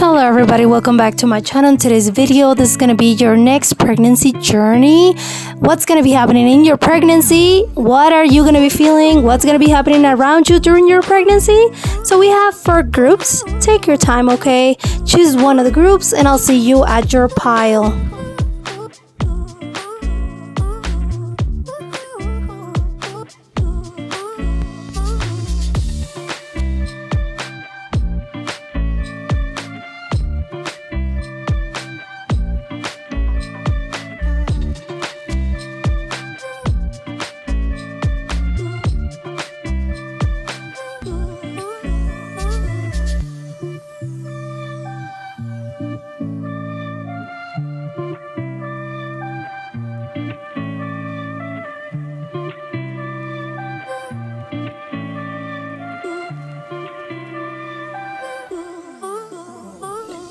Hello everybody, welcome back to my channel. In today's video, this is going to be your next pregnancy journey. What's going to be happening in your pregnancy? What are you going to be feeling? What's going to be happening around you during your pregnancy? So we have 4 groups. Take your time, okay? Choose one of the groups and I'll see you at your pile.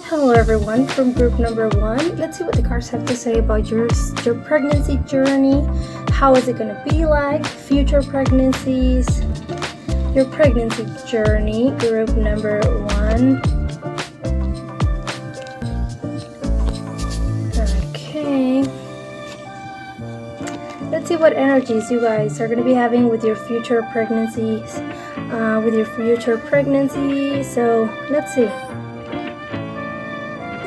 Hello everyone from group number 1. Let's see what the cards have to say about your pregnancy journey. How is it going to be like? Future pregnancies. Your pregnancy journey, group number 1. Okay. Let's see what energies you guys are going to be having with your future pregnancies. So let's see.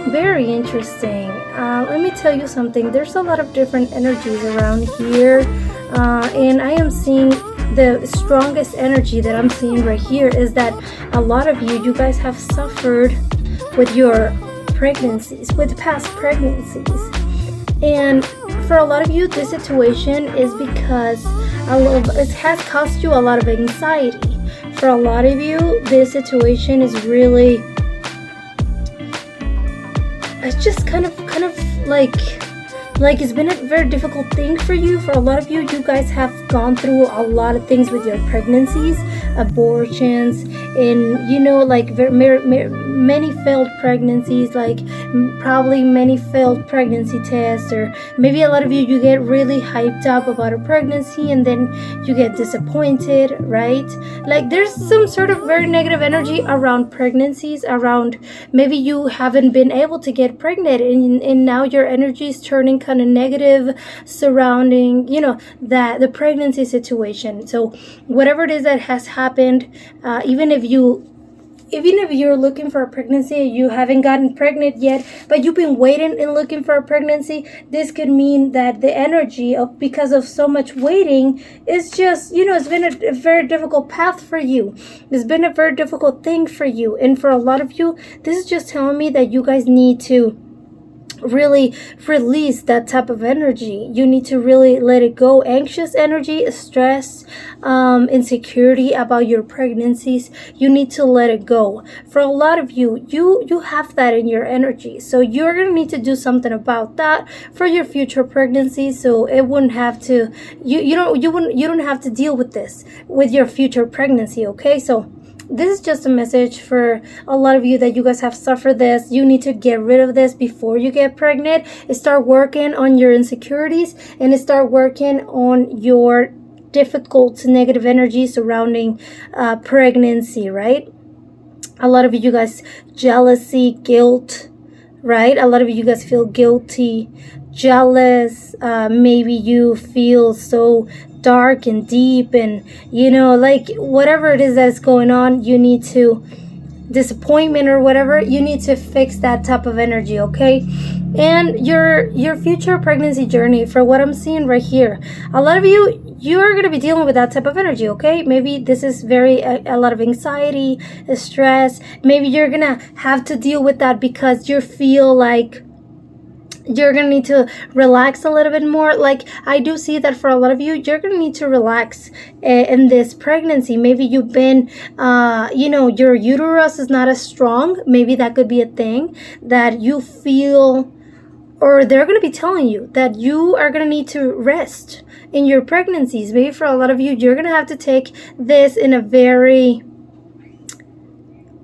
Very interesting. Let me tell you something. There's a lot of different energies around here, and I am seeing the strongest energy that I'm seeing right here is that a lot of you guys have suffered with your pregnancies, with past pregnancies, and for a lot of you, this situation is because it has caused you a lot of anxiety. For a lot of you, this situation is really, it's just kind of like it's been a very difficult thing for you. For a lot of you guys have gone through a lot of things with your pregnancies, abortions, and like many failed pregnancies, like probably many failed pregnancy tests, or maybe a lot of you get really hyped up about a pregnancy and then you get disappointed, right? Like there's some sort of very negative energy around pregnancies, around maybe you haven't been able to get pregnant and now your energy is turning kind of negative surrounding that the pregnancy situation. So whatever it is that has happened, even if you're looking for a pregnancy, you haven't gotten pregnant yet, but you've been waiting and looking for a pregnancy, this could mean that the energy of, because of so much waiting, is just, it's been a very difficult path for you. It's been a very difficult thing for you. And for a lot of you, this is just telling me that you guys need to really release that type of energy. You need to really let it go. Anxious energy, stress, insecurity about your pregnancies, you need to let it go. For a lot of you have that in your energy, so you're gonna need to do something about that for your future pregnancy, so it wouldn't have to, you don't have to deal with this with your future pregnancy. Okay, so this is just a message for a lot of you that you guys have suffered this. You need to get rid of this before you get pregnant. Start working on your insecurities and start working on your difficult negative energy surrounding pregnancy, right? A lot of you guys, jealousy, guilt, right? A lot of you guys feel guilty, jealous. Maybe you feel so dark and deep, and like whatever it is that's going on, you need to, disappointment or whatever, you need to fix that type of energy. Okay, and your future pregnancy journey, for what I'm seeing right here, a lot of you're going to be dealing with that type of energy. Okay, maybe this is a lot of anxiety, stress. Maybe you're gonna have to deal with that because you feel like you're gonna need to relax a little bit more. Like I do see that for a lot of you, you're gonna need to relax in this pregnancy. Maybe you've been your uterus is not as strong. Maybe that could be a thing that you feel, or they're gonna be telling you that you are gonna need to rest in your pregnancies. Maybe for a lot of you, you're gonna have to take this in a very,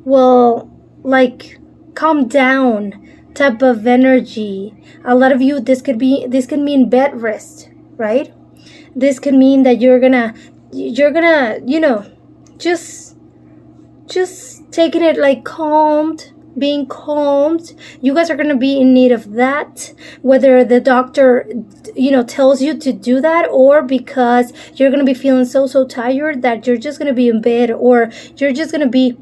like calm down type of energy. A lot of you, this could mean bed rest, right? This could mean that you're gonna just taking it like calmed, being calmed. You guys are going to be in need of that, whether the doctor, tells you to do that, or because you're going to be feeling so tired that you're just going to be in bed, or you're just going to be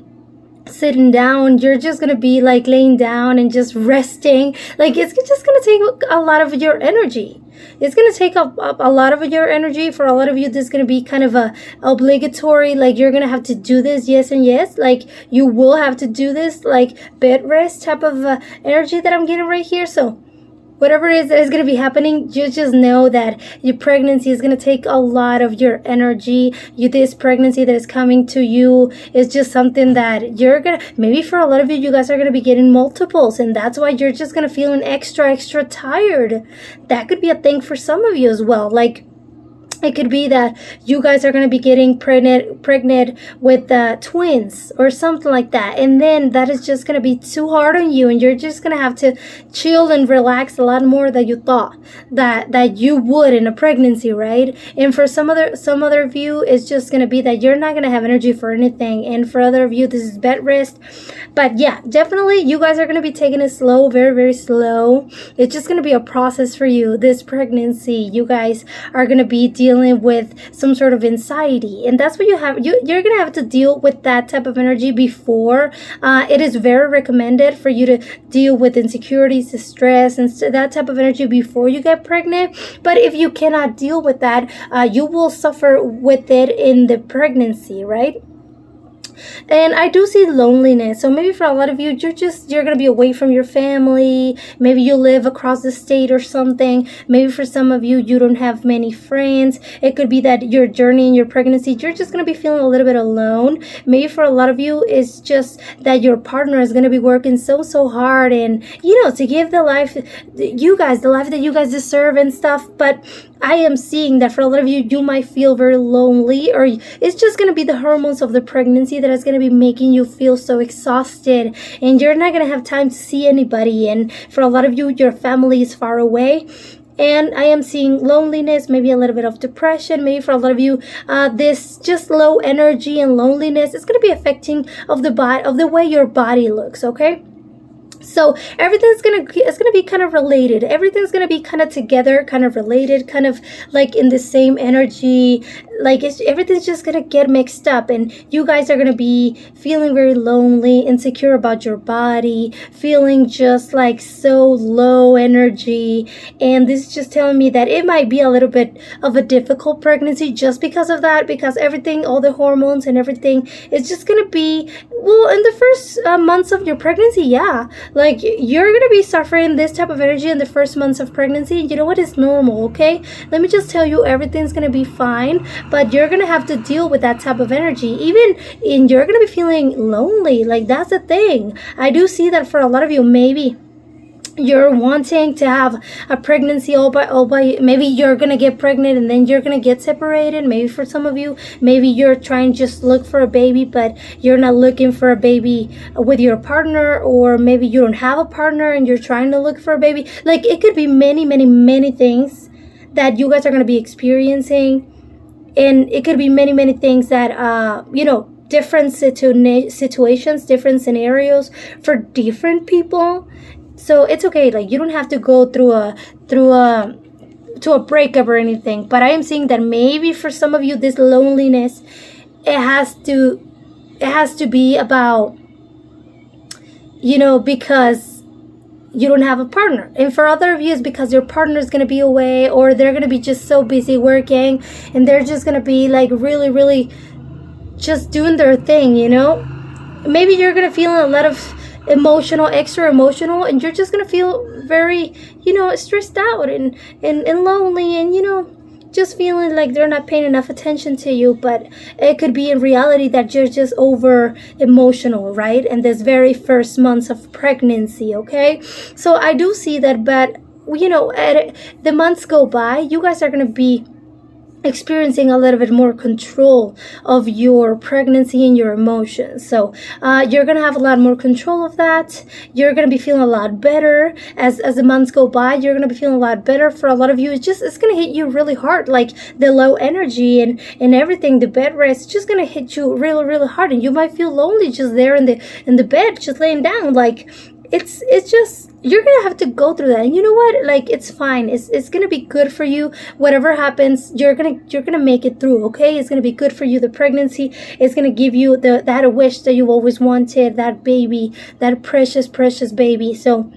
sitting down, you're just gonna be like laying down and just resting. Like, it's just gonna take a lot of your energy. It's gonna take up a lot of your energy. For a lot of you, this is gonna be kind of a obligatory, like, you're gonna have to do this, yes and yes, like you will have to do this, like bed rest type of energy that I'm getting right here. So whatever it is that is going to be happening, you just know that your pregnancy is going to take a lot of your energy. This pregnancy that is coming to you is just something that you're going to, maybe for a lot of you, you guys are going to be getting multiples, and that's why you're just going to feel extra tired. That could be a thing for some of you as well. Like, it could be that you guys are going to be getting pregnant with twins or something like that. And then that is just going to be too hard on you. And you're just going to have to chill and relax a lot more than you thought that you would in a pregnancy, right? And for some other of you, it's just going to be that you're not going to have energy for anything. And for other of you, this is bed rest. But yeah, definitely you guys are going to be taking it slow, very slow. It's just going to be a process for you. This pregnancy, you guys are going to be dealing with some sort of anxiety, and that's what you're gonna have to deal with that type of energy before. It is very recommended for you to deal with insecurities, stress, and that type of energy before you get pregnant. But if you cannot deal with that, you will suffer with it in the pregnancy, right? And I do see loneliness. So maybe for a lot of you, you're going to be away from your family. Maybe you live across the state or something. Maybe for some of you, you don't have many friends. It could be that your journey in your pregnancy, you're just going to be feeling a little bit alone. Maybe for a lot of you, it's just that your partner is going to be working so hard and, to give the life that you guys deserve and stuff. But I am seeing that for a lot of you, you might feel very lonely, or it's just going to be the hormones of the pregnancy that is going to be making you feel so exhausted, and you're not going to have time to see anybody. And for a lot of you, your family is far away. And I am seeing loneliness, maybe a little bit of depression. Maybe for a lot of you, this just low energy and loneliness is going to be affecting of the way your body looks, okay? So everything's gonna be kind of related. Everything's gonna be kind of together, kind of related, kind of like in the same energy. Like everything's just gonna get mixed up, and you guys are gonna be feeling very lonely, insecure about your body, feeling just like so low energy. And this is just telling me that it might be a little bit of a difficult pregnancy just because of that, because everything, all the hormones and everything, is just gonna be, well, in the first months of your pregnancy, yeah. Like, you're going to be suffering this type of energy in the first months of pregnancy. You know what? It's normal, okay? Let me just tell you, everything's going to be fine, but you're going to have to deal with that type of energy. You're going to be feeling lonely. Like, that's the thing. I do see that for a lot of you, maybe you're wanting to have a pregnancy all by maybe you're gonna get pregnant and then you're gonna get separated. Maybe for some of you, maybe you're trying to just look for a baby, but you're not looking for a baby with your partner, or maybe you don't have a partner and you're trying to look for a baby. Like, it could be many things that you guys are gonna be experiencing, and it could be many things that different situations, different scenarios for different people. So it's okay. Like, you don't have to go through a breakup or anything. But I am seeing that maybe for some of you, this loneliness, it has to be about, because you don't have a partner. And for other of you, it's because your partner is going to be away, or they're going to be just so busy working, and they're just going to be like really just doing their thing, Maybe you're going to feel a lot of extra emotional, and you're just gonna feel very stressed out and lonely, and just feeling like they're not paying enough attention to you. But it could be in reality that you're just over emotional, right? And this very first months of pregnancy, okay? So I do see that, but the months go by, you guys are gonna be experiencing a little bit more control of your pregnancy and your emotions. So you're gonna have a lot more control of that. You're gonna be feeling a lot better as the months go by. You're gonna be feeling a lot better. For a lot of you, it's gonna hit you really hard, like the low energy and everything, the bed rest. It's just gonna hit you really, really hard, and you might feel lonely just there in the bed, just laying down. Like it's just, you're gonna have to go through that. And you know what, like, it's fine. It's gonna be good for you. Whatever happens, you're gonna make it through. Okay, it's gonna be good for you. The pregnancy is gonna give you that wish that you always wanted, that baby, that precious baby. So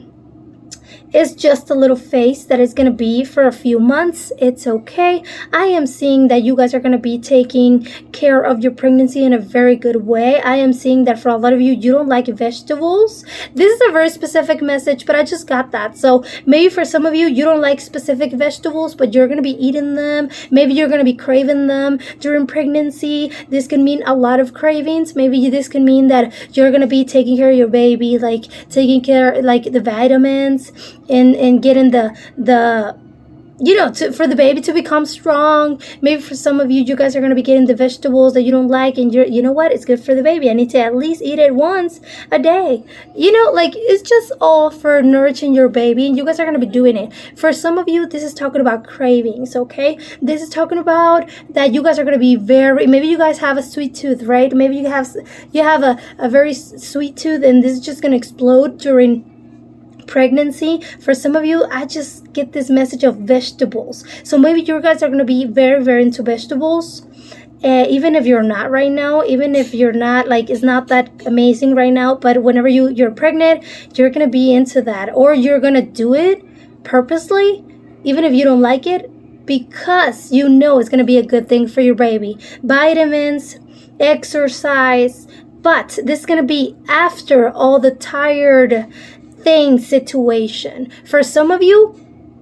it's just a little phase that is going to be for a few months. It's okay. I am seeing that you guys are going to be taking care of your pregnancy in a very good way. I am seeing that for a lot of you, you don't like vegetables. This is a very specific message, but I just got that. So maybe for some of you, you don't like specific vegetables, but you're going to be eating them. Maybe you're going to be craving them during pregnancy. This can mean a lot of cravings. Maybe this can mean that you're going to be taking care of your baby, like taking care, like the vitamins, and getting the for the baby to become strong. Maybe for some of you, you guys are going to be getting the vegetables that you don't like, and you know what, it's good for the baby. I need to at least eat it once a day. Like, it's just all for nourishing your baby, and you guys are going to be doing it. For some of you, this is talking about cravings. Okay, this is talking about that you guys are going to be maybe you guys have a sweet tooth, right? Maybe you have a very sweet tooth, and this is just going to explode during pregnancy. For some of you, I just get this message of vegetables. So maybe you guys are going to be very, very into vegetables. Even if you're not right now, even if you're not, like, it's not that amazing right now, but whenever you're pregnant, you're going to be into that, or you're going to do it purposely, even if you don't like it, because you know it's going to be a good thing for your baby. Vitamins, exercise, but this is going to be after all the tired situation. For some of you,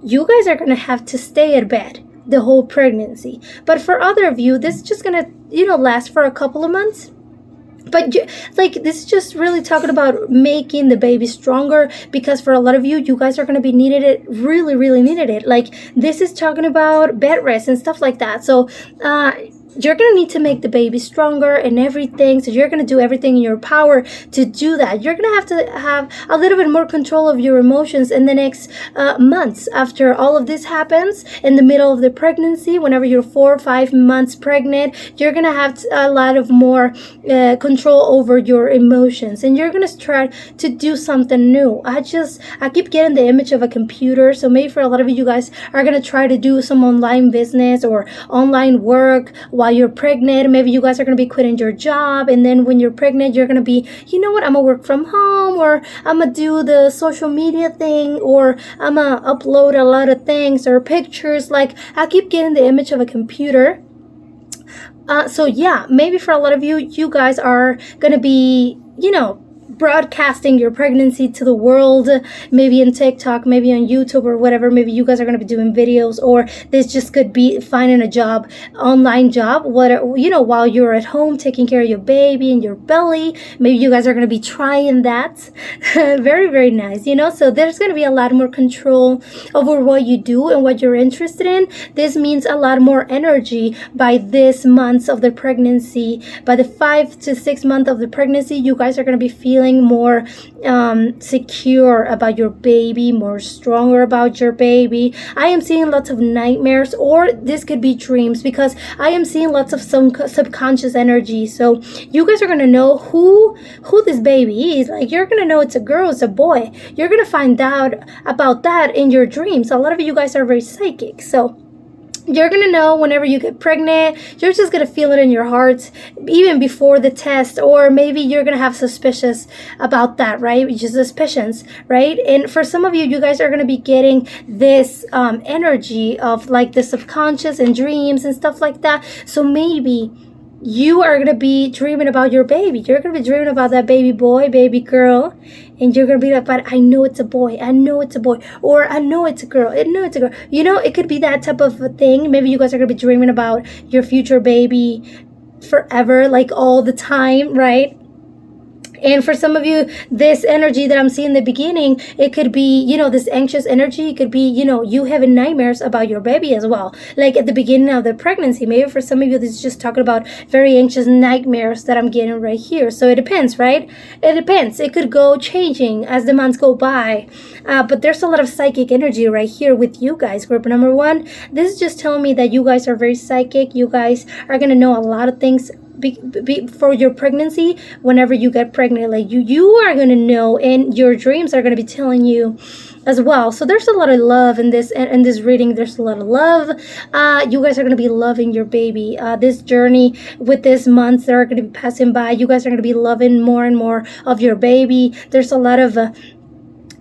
you guys are going to have to stay at bed the whole pregnancy. But for other of you, this is just going to, last for a couple of months. But this is just really talking about making the baby stronger, because for a lot of you, you guys are going to be needed it, really, really needed it. Like, this is talking about bed rest and stuff like that. So, you're going to need to make the baby stronger and everything. So you're going to do everything in your power to do that. You're going to have a little bit more control of your emotions in the next months after all of this happens. In the middle of the pregnancy, whenever you're 4 or 5 months pregnant, you're going to have a lot of more control over your emotions. And you're going to try to do something new. I keep getting the image of a computer. So maybe for a lot of you guys are going to try to do some online business or online work while you're pregnant. Maybe you guys are going to be quitting your job, and then when you're pregnant, you're going to be, you know what, I'm going to work from home, or I'm going to do the social media thing, or I'm going to upload a lot of things or pictures. Like, I keep getting the image of a computer. So yeah, maybe for a lot of you, you guys are going to be, broadcasting your pregnancy to the world, maybe in TikTok, maybe on YouTube or whatever. Maybe you guys are going to be doing videos, or this just could be finding a job, online job, while you're at home taking care of your baby and your belly. Maybe you guys are going to be trying that. Very, very nice, so there's going to be a lot more control over what you do and what you're interested in. This means a lot more energy by this months of the pregnancy. By the 5 to 6 months of the pregnancy, you guys are going to be feeling more secure about your baby, more stronger about your baby. I am seeing lots of nightmares, or this could be dreams, because I am seeing lots of subconscious energy. So you guys are going to know who this baby is. Like, you're going to know it's a girl, it's a boy. You're going to find out about that in your dreams. A lot of you guys are very psychic, so you're going to know whenever you get pregnant. You're just going to feel it in your heart even before the test, or maybe you're going to have suspicions about that, right? Just suspicions, right? And for some of you, you guys are going to be getting this energy of like the subconscious and dreams and stuff like that. So maybe you are going to be dreaming about your baby. You're going to be dreaming about that baby boy, baby girl. And you're going to be like, but I know it's a boy. I know it's a boy. Or I know it's a girl. I know it's a girl. It could be that type of a thing. Maybe you guys are going to be dreaming about your future baby forever, like all the time, right? And for some of you, this energy that I'm seeing in the beginning, it could be, this anxious energy. It could be, you having nightmares about your baby as well. Like at the beginning of the pregnancy, maybe for some of you, this is just talking about very anxious nightmares that I'm getting right here. So it depends, right? It depends. It could go changing as the months go by. But there's a lot of psychic energy right here with you guys. Group number 1, this is just telling me that you guys are very psychic. You guys are going to know a lot of things for your pregnancy. Whenever you get pregnant, like you are going to know, and your dreams are going to be telling you as well. So there's a lot of love in this reading. There's a lot of love. You guys are going to be loving your baby. This journey with this months that are going to be passing by, you guys are going to be loving more and more of your baby. There's a lot of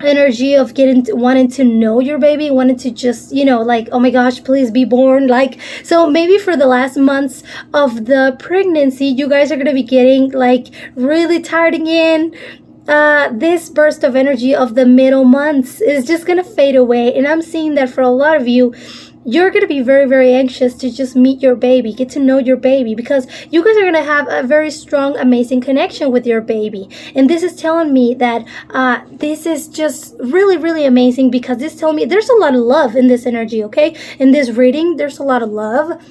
energy of wanting to know your baby, wanting to just, like, oh my gosh, please be born. Like, so maybe for the last months of the pregnancy, you guys are going to be getting like really tired again. This burst of energy of the middle months is just going to fade away. And I'm seeing that for a lot of you, you're going to be very, very anxious to just meet your baby, get to know your baby, because you guys are going to have a very strong, amazing connection with your baby. And this is telling me that this is just really, really amazing, because this is telling me there's a lot of love in this energy, okay? In this reading, there's a lot of love.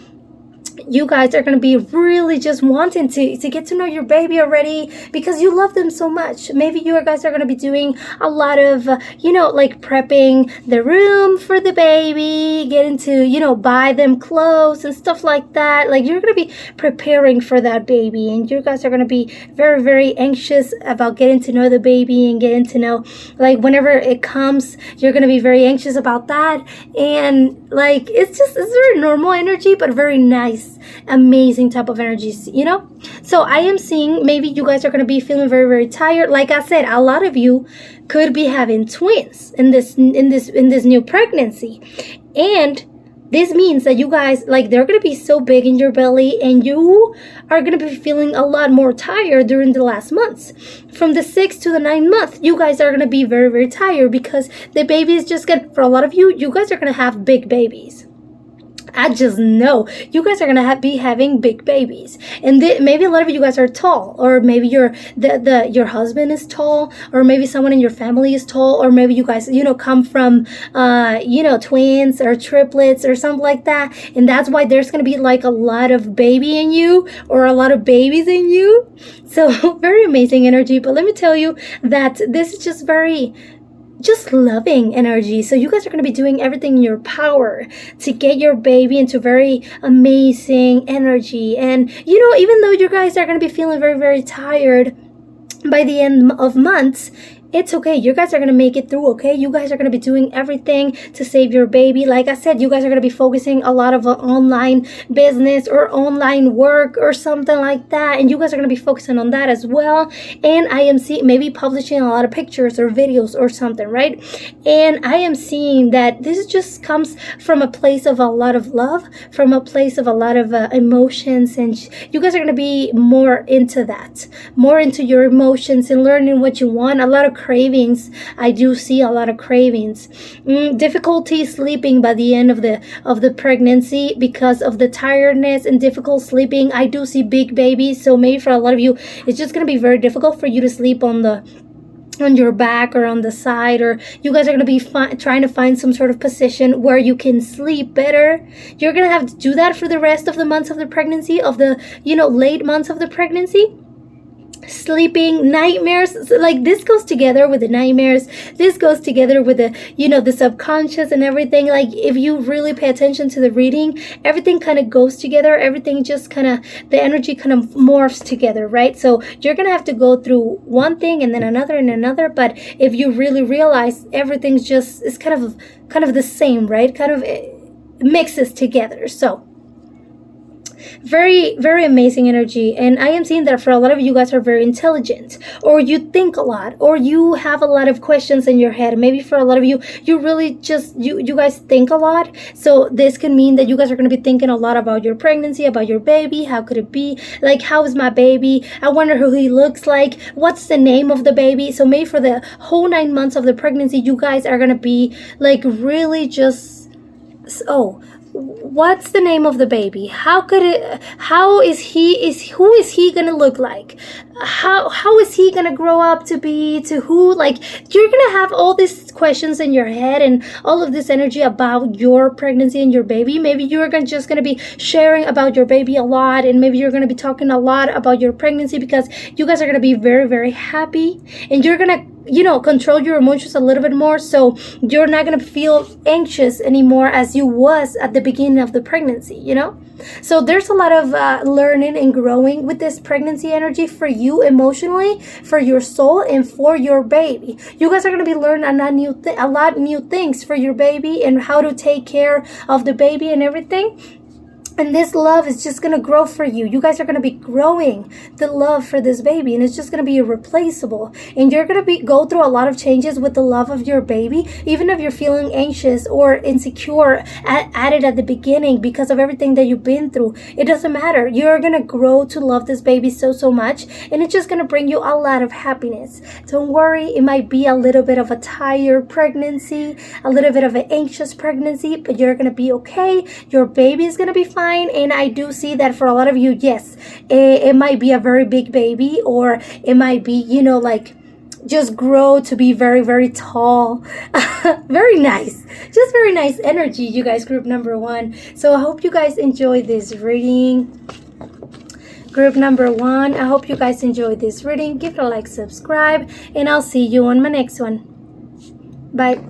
You guys are going to be really just wanting to get to know your baby already, because you love them so much. Maybe you guys are going to be doing a lot of, like prepping the room for the baby, getting to, buy them clothes and stuff like that. Like, you're going to be preparing for that baby, and you guys are going to be very, very anxious about getting to know the baby and getting to know, like, whenever it comes, you're going to be very anxious about that. And like, it's very normal energy, but very nice, amazing type of energies, So I am seeing maybe you guys are going to be feeling very, very tired. Like I said, a lot of you could be having twins in this new pregnancy, and this means that you guys, like, they're going to be so big in your belly, and you are going to be feeling a lot more tired during the last months. From the 6th to the 9th month, you guys are going to be very, very tired, because the baby is just going to, for a lot of you, you guys are going to have big babies. I just know you guys are gonna be having big babies, and maybe a lot of you guys are tall, or maybe your husband is tall, or maybe someone in your family is tall, or maybe you guys come from twins or triplets or something like that, and that's why there's gonna be like a lot of baby in you, or a lot of babies in you. So very amazing energy. But let me tell you that this is just loving energy. So you guys are going to be doing everything in your power to get your baby into very amazing energy. And even though you guys are going to be feeling very, very tired by the end of months, it's okay. You guys are going to make it through, okay? You guys are going to be doing everything to save your baby. Like I said, you guys are going to be focusing a lot of online business or online work or something like that. And you guys are going to be focusing on that as well. And I am seeing maybe publishing a lot of pictures or videos or something, right? And I am seeing that this just comes from a place of a lot of love, from a place of a lot of emotions. And you guys are going to be more into that, more into your emotions and learning what you want. A lot of cravings. I do see a lot of cravings. Difficulty sleeping by the end of the pregnancy because of the tiredness and difficult sleeping. I do see big babies, so maybe for a lot of you, it's just going to be very difficult for you to sleep on your back or on the side, or you guys are going to be trying to find some sort of position where you can sleep better. You're going to have to do that for the rest of the months of the pregnancy, of the late months of the pregnancy. Sleeping, nightmares, so like this goes together with the nightmares. This goes together with the the subconscious and everything. Like, if you really pay attention to the reading, everything kind of goes together. Everything just kind of, the energy kind of morphs together, right? So you're gonna have to go through one thing and then another and another, but if you really realize everything's just is kind of the same, right? Kind of it mixes together. So very, very amazing energy. And I am seeing that for a lot of you guys are very intelligent, or you think a lot, or you have a lot of questions in your head. Maybe for a lot of you, you really just you guys think a lot. So this can mean that you guys are going to be thinking a lot about your pregnancy, about your baby. How could it be? Like, how is my baby? I wonder who he looks like. What's the name of the baby? So maybe for the whole 9 months of the pregnancy, you guys are going to be like really just what's the name of the baby? Who is he gonna look like? How is he gonna grow up to be? To who? Like, you're gonna have all these questions in your head and all of this energy about your pregnancy and your baby. Maybe just gonna be sharing about your baby a lot, and maybe you're gonna be talking a lot about your pregnancy because you guys are gonna be very, very happy, and you're gonna control your emotions a little bit more, so you're not gonna feel anxious anymore as you was at the beginning of the pregnancy. So there's a lot of learning and growing with this pregnancy energy for you emotionally, for your soul, and for your baby. You guys are going to be learning a lot new things for your baby and how to take care of the baby and everything. And this love is just going to grow for you. You guys are going to be growing the love for this baby, and it's just going to be irreplaceable. And you're going to go through a lot of changes with the love of your baby, even if you're feeling anxious or insecure at it at the beginning because of everything that you've been through. It doesn't matter. You're going to grow to love this baby so, so much, and it's just going to bring you a lot of happiness. Don't worry. It might be a little bit of a tired pregnancy, a little bit of an anxious pregnancy, but you're going to be okay. Your baby is going to be fine. And I do see that for a lot of you, yes, it might be a very big baby, or it might be, like just grow to be very, very tall. Very nice. Just very nice energy, you guys, group number 1. So I hope you guys enjoy this reading. Group number 1, I hope you guys enjoyed this reading. Give it a like, subscribe, and I'll see you on my next one. Bye.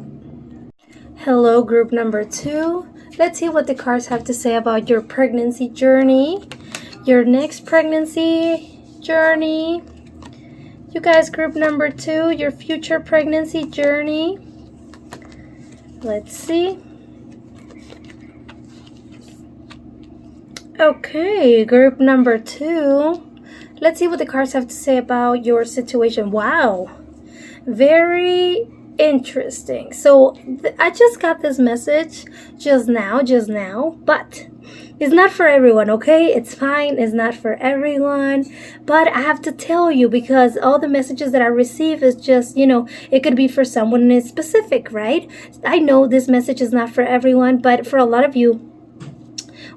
Hello, group number 2. Let's see what the cards have to say about your pregnancy journey, your next pregnancy journey. You guys, group number 2, your future pregnancy journey. Let's see. Okay, group number 2. Let's see what the cards have to say about your situation. Wow. Very interesting. So I just got this message just now, but it's not for everyone, okay? It's fine. It's not for everyone, but I have to tell you because all the messages that I receive is just, it could be for someone in specific, right? I know this message is not for everyone, but for a lot of you,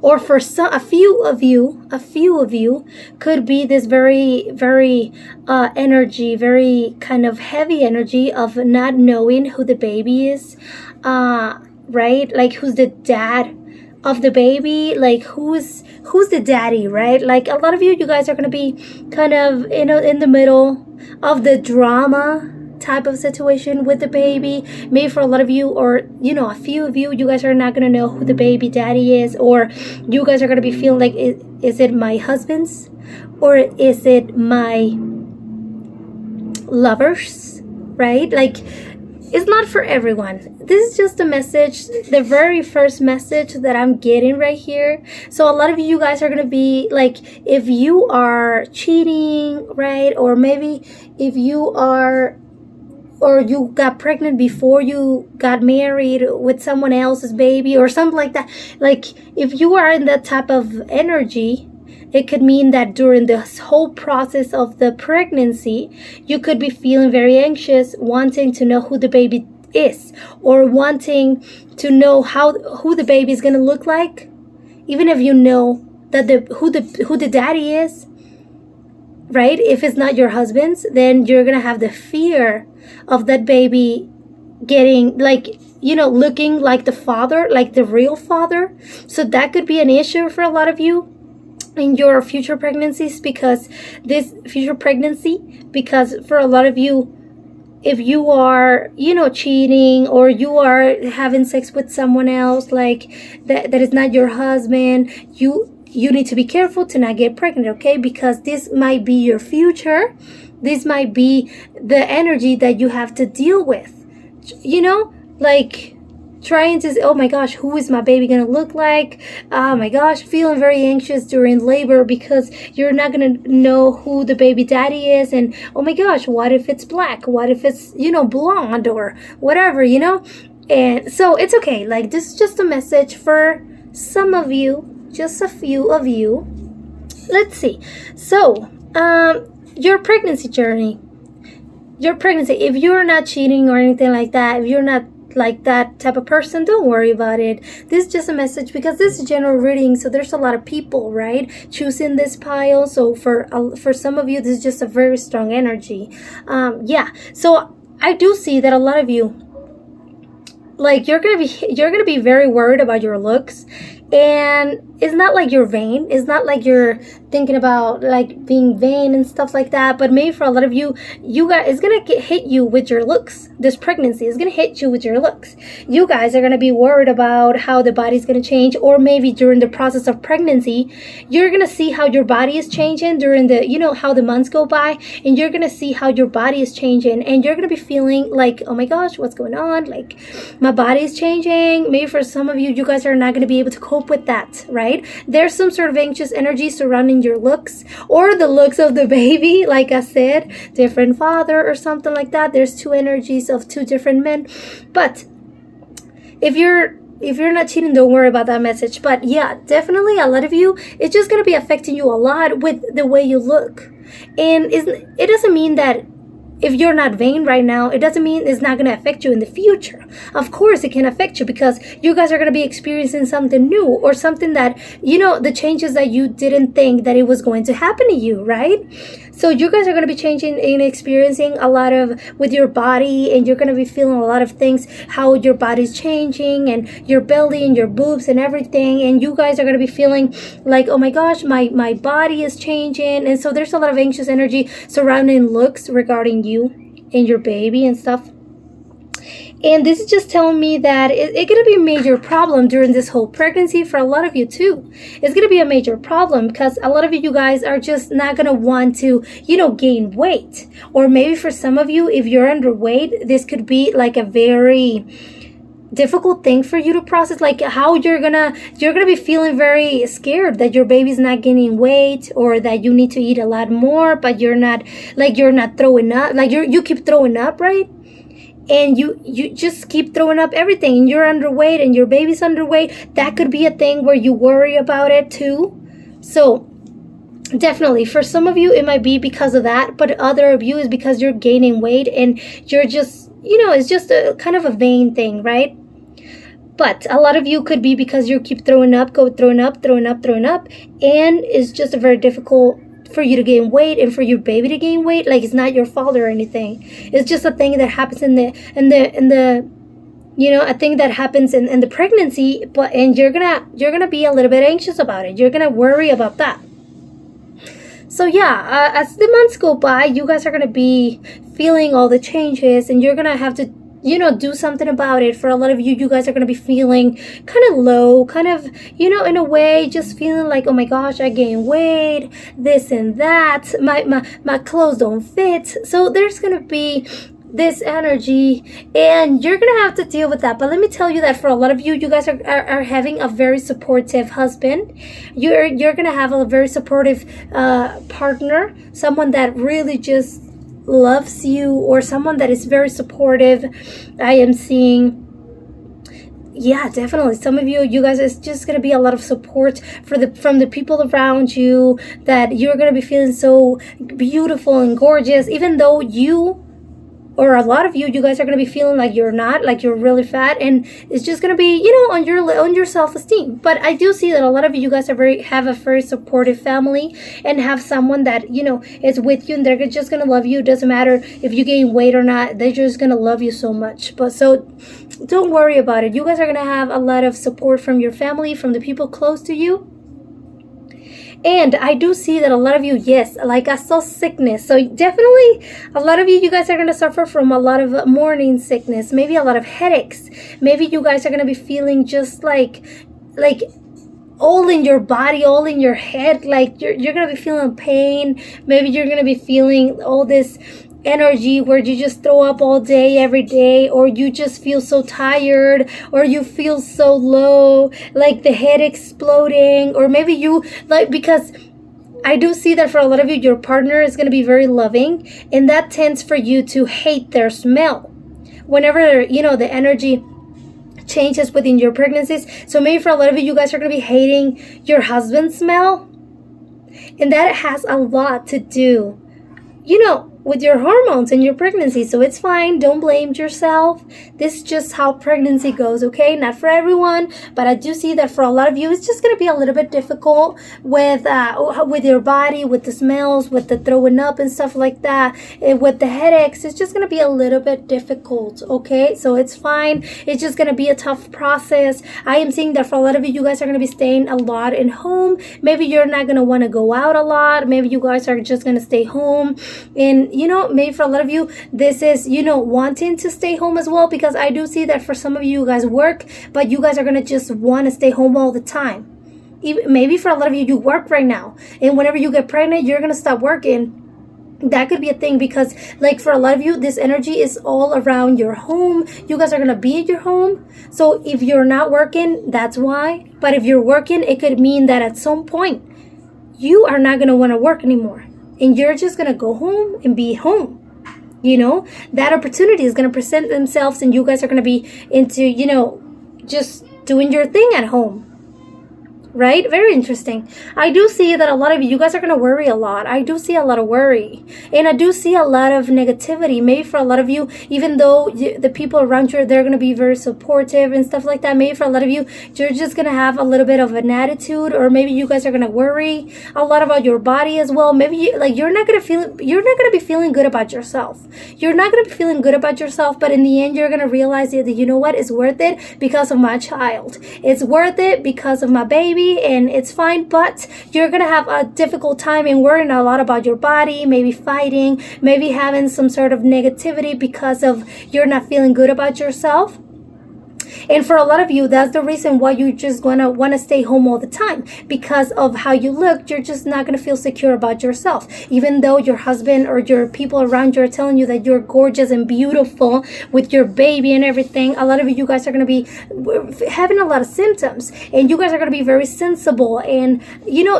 or for a few of you, could be this very, very energy, very kind of heavy energy of not knowing who the baby is, right? Like, who's the dad of the baby? Like, who's the daddy, right? Like, a lot of you guys are gonna be kind of in the middle of the drama type of situation with the baby. Maybe for a lot of you, or a few of you guys are not gonna know who the baby daddy is, or you guys are gonna be feeling like, is it my husband's, or is it my lover's, right? Like, it's not for everyone. This is just a message, the very first message that I'm getting right here. So a lot of you guys are gonna be like, if you are cheating, right? Or maybe if you are, or you got pregnant before you got married with someone else's baby or something like that. Like, if you are in that type of energy, it could mean that during this whole process of the pregnancy, you could be feeling very anxious, wanting to know who the baby is, or wanting to know who the baby is going to look like, even if you know that who the daddy is, right? If it's not your husband's, then you're going to have the fear of that baby getting, like, looking like the father, like the real father. So that could be an issue for a lot of you in your future pregnancies, because for a lot of you, if you are, cheating, or you are having sex with someone else, like that is not your husband, you need to be careful to not get pregnant, okay? Because this might be your future. This might be the energy that you have to deal with, like trying to say, oh my gosh, who is my baby gonna look like? Oh my gosh, feeling very anxious during labor because you're not gonna know who the baby daddy is. And oh my gosh, what if it's black? What if it's, blonde or whatever, And so it's okay. Like, this is just a message for some of you, just a few of you. Let's see. So, your pregnancy journey, if you're not cheating or anything like that, if you're not like that type of person, don't worry about it. This is just a message because this is general reading, so there's a lot of people, right, choosing this pile. So for some of you, this is just a very strong energy. Yeah, so I do see that a lot of you, like, you're gonna be very worried about your looks. And it's not like you're vain, it's not like you're thinking about like being vain and stuff like that, but maybe for a lot of you, you guys, it's gonna hit you with your looks. This pregnancy is gonna hit you with your looks. You guys are gonna be worried about how the body's gonna change, or maybe during the process of pregnancy, you're gonna see how your body is changing during the, you know, how the months go by, and you're gonna see how your body is changing, and you're gonna be feeling like, oh my gosh, what's going on? Like, my body is changing. Maybe for some of you, you guys are not gonna be able to cope with that, right? There's some sort of anxious energy surrounding your looks, or the looks of the baby. Like I said, different father or something like that. There's two energies of two different men. But if you're not cheating, don't worry about that message. But yeah, definitely a lot of you, it's just gonna be affecting you a lot with the way you look. And it doesn't mean that if you're not vain right now, it doesn't mean it's not going to affect you in the future. Of course, it can affect you because you guys are going to be experiencing something new, or something that, you know, the changes that you didn't think that it was going to happen to you, right? So you guys are going to be changing and experiencing a lot of with your body, and you're going to be feeling a lot of things, how your body's changing, and your belly and your boobs and everything. And you guys are going to be feeling like, oh my gosh, my body is changing. And so there's a lot of anxious energy surrounding looks regarding you and your baby and stuff. And this is just telling me that it's going to be a major problem during this whole pregnancy for a lot of you too. It's going to be a major problem because a lot of you guys are just not going to want to, you know, gain weight. Or maybe for some of you, if you're underweight, this could be like a very difficult thing for you to process, like how you're gonna be feeling very scared that your baby's not gaining weight, or that you need to eat a lot more, but you're not throwing up, like you keep throwing up, right? And you just keep throwing up everything, and you're underweight and your baby's underweight. That could be a thing where you worry about it too. So definitely for some of you it might be because of that, but other of you is because you're gaining weight and you're just, you know, it's just a kind of a vain thing, right? But a lot of you could be because you keep throwing up, and it's just a very difficult for you to gain weight and for your baby to gain weight. Like, it's not your fault or anything. It's just a thing that happens in the you know, a thing that happens in the pregnancy. And you're gonna be a little bit anxious about it. You're gonna worry about that. So yeah, as the months go by, you guys are gonna be feeling all the changes, and you're gonna have to, you know, do something about it. For a lot of you, you guys are going to be feeling kind of low, kind of, you know, in a way, just feeling like, oh my gosh, I gained weight, this and that, my clothes don't fit. So there's going to be this energy, and you're going to have to deal with that. But let me tell you that for a lot of you, you guys are having a very supportive husband. You're going to have a very supportive partner, someone that really just loves you, or someone that is very supportive. I am seeing, yeah, definitely some of you guys, it's just going to be a lot of support from the people around you, that you're going to be feeling so beautiful and gorgeous, even though you, or a lot of you guys are going to be feeling like you're not, like you're really fat, and it's just going to be, you know, on your self-esteem. But I do see that a lot of you guys have a very supportive family, and have someone that, you know, is with you, and they're just going to love you. It doesn't matter if you gain weight or not, they're just going to love you so much. But so don't worry about it. You guys are going to have a lot of support from your family, from the people close to you. And I do see that a lot of you, yes, like I saw sickness. So definitely a lot of you guys are going to suffer from a lot of morning sickness, maybe a lot of headaches. Maybe you guys are going to be feeling just like all in your body, all in your head, like you're going to be feeling pain. Maybe you're going to be feeling all this energy where you just throw up all day, every day, or you just feel so tired, or you feel so low, like the head exploding, or maybe you, like, because I do see that for a lot of you, your partner is going to be very loving, and that tends for you to hate their smell whenever, you know, the energy changes within your pregnancies. So maybe for a lot of you guys are going to be hating your husband's smell, and that has a lot to do, you know, with your hormones and your pregnancy. So it's fine. Don't blame yourself. This is just how pregnancy goes, okay? Not for everyone, but I do see that for a lot of you, it's just going to be a little bit difficult with your body, with the smells, with the throwing up and stuff like that, and with the headaches. It's just going to be a little bit difficult, okay? So it's fine. It's just going to be a tough process. I am seeing that for a lot of you, you guys are going to be staying a lot in home. Maybe you're not going to want to go out a lot. Maybe you guys are just going to stay home. And maybe for a lot of you, this is, wanting to stay home as well, because I do see that for some of you guys work, but you guys are going to just want to stay home all the time. Maybe for a lot of you work right now, and whenever you get pregnant, you're going to stop working. That could be a thing, because like for a lot of you, this energy is all around your home. You guys are going to be at your home. So if you're not working, that's why. But if you're working, it could mean that at some point, you are not going to want to work anymore. And you're just going to go home and be home. That opportunity is going to present themselves, and you guys are going to be into, just doing your thing at home. Right? Very interesting. I do see that a lot of you guys are going to worry a lot. I do see a lot of worry. And I do see a lot of negativity. Maybe for a lot of you, even though the people around you, they're going to be very supportive and stuff like that. Maybe for a lot of you, you're just going to have a little bit of an attitude, or maybe you guys are going to worry a lot about your body as well. Maybe you're not going to be feeling good about yourself. You're not going to be feeling good about yourself, but in the end, you're going to realize that, you know what? It's worth it because of my child. It's worth it because of my baby. And it's fine, but you're gonna have a difficult time and worrying a lot about your body, maybe fighting, maybe having some sort of negativity because of you're not feeling good about yourself. And for a lot of you, that's the reason why you just gonna want to stay home all the time, because of how you look. You're just not gonna feel secure about yourself, even though your husband or your people around you are telling you that you're gorgeous and beautiful with your baby and everything. A lot of you guys are gonna be having a lot of symptoms, and you guys are gonna be very sensible and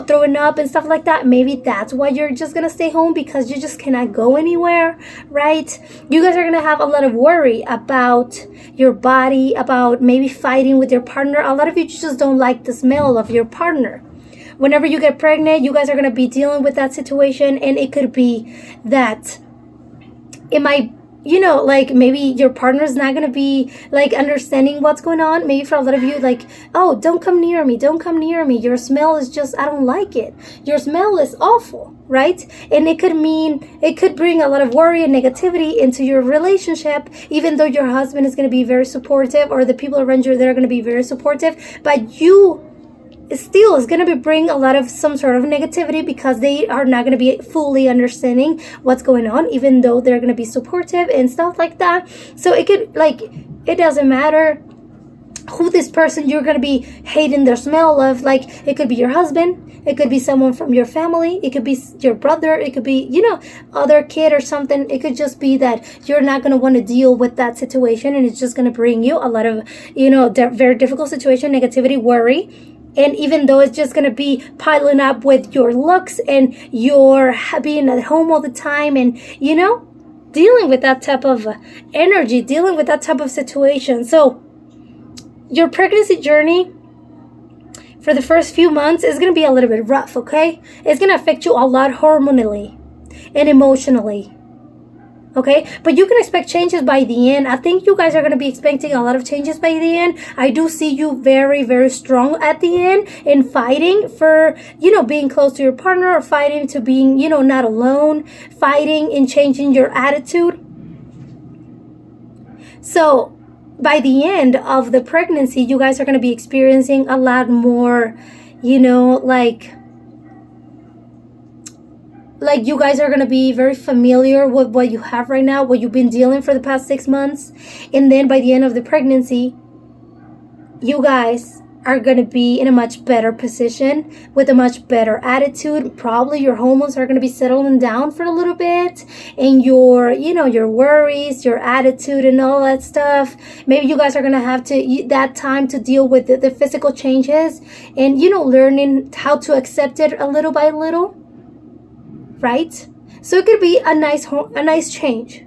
throwing up and stuff like that. Maybe that's why you're just gonna stay home, because you just cannot go anywhere, right? You guys are gonna have a lot of worry about your body, about maybe fighting with your partner. A lot of you just don't like the smell of your partner. Whenever you get pregnant, you guys are going to be dealing with that situation, and it could be that it might, maybe your partner's not going to be understanding what's going on. Maybe for a lot of you, oh, don't come near me, your smell is just, I don't like it, your smell is awful, right? And it could bring a lot of worry and negativity into your relationship, even though your husband is going to be very supportive, or the people around you, they're going to be very supportive, but you still is going to bring a lot of some sort of negativity, because they are not going to be fully understanding what's going on, even though they're going to be supportive and stuff like that. So it could, it doesn't matter who this person you're going to be hating their smell of. It could be your husband, it could be someone from your family, it could be your brother, it could be other kid or something. It could just be that you're not going to want to deal with that situation, and it's just going to bring you a lot of very difficult situation, negativity, worry. And even though it's just going to be piling up with your looks and your being at home all the time, and dealing with that type of energy, dealing with that type of situation. So your pregnancy journey for the first few months is going to be a little bit rough, okay? It's going to affect you a lot hormonally and emotionally, okay? But you can expect changes by the end. I think you guys are going to be expecting a lot of changes by the end. I do see you very, very strong at the end in fighting for, being close to your partner, or fighting to being, not alone, fighting and changing your attitude. So by the end of the pregnancy, you guys are going to be experiencing a lot more, you guys are going to be very familiar with what you have right now, what you've been dealing for the past 6 months. And then by the end of the pregnancy, you guys are going to be in a much better position with a much better attitude. Probably your hormones are going to be settling down for a little bit, and your worries, your attitude and all that stuff. Maybe you guys are going to have that time to deal with the physical changes, and learning how to accept it a little by little, right? So it could be a nice change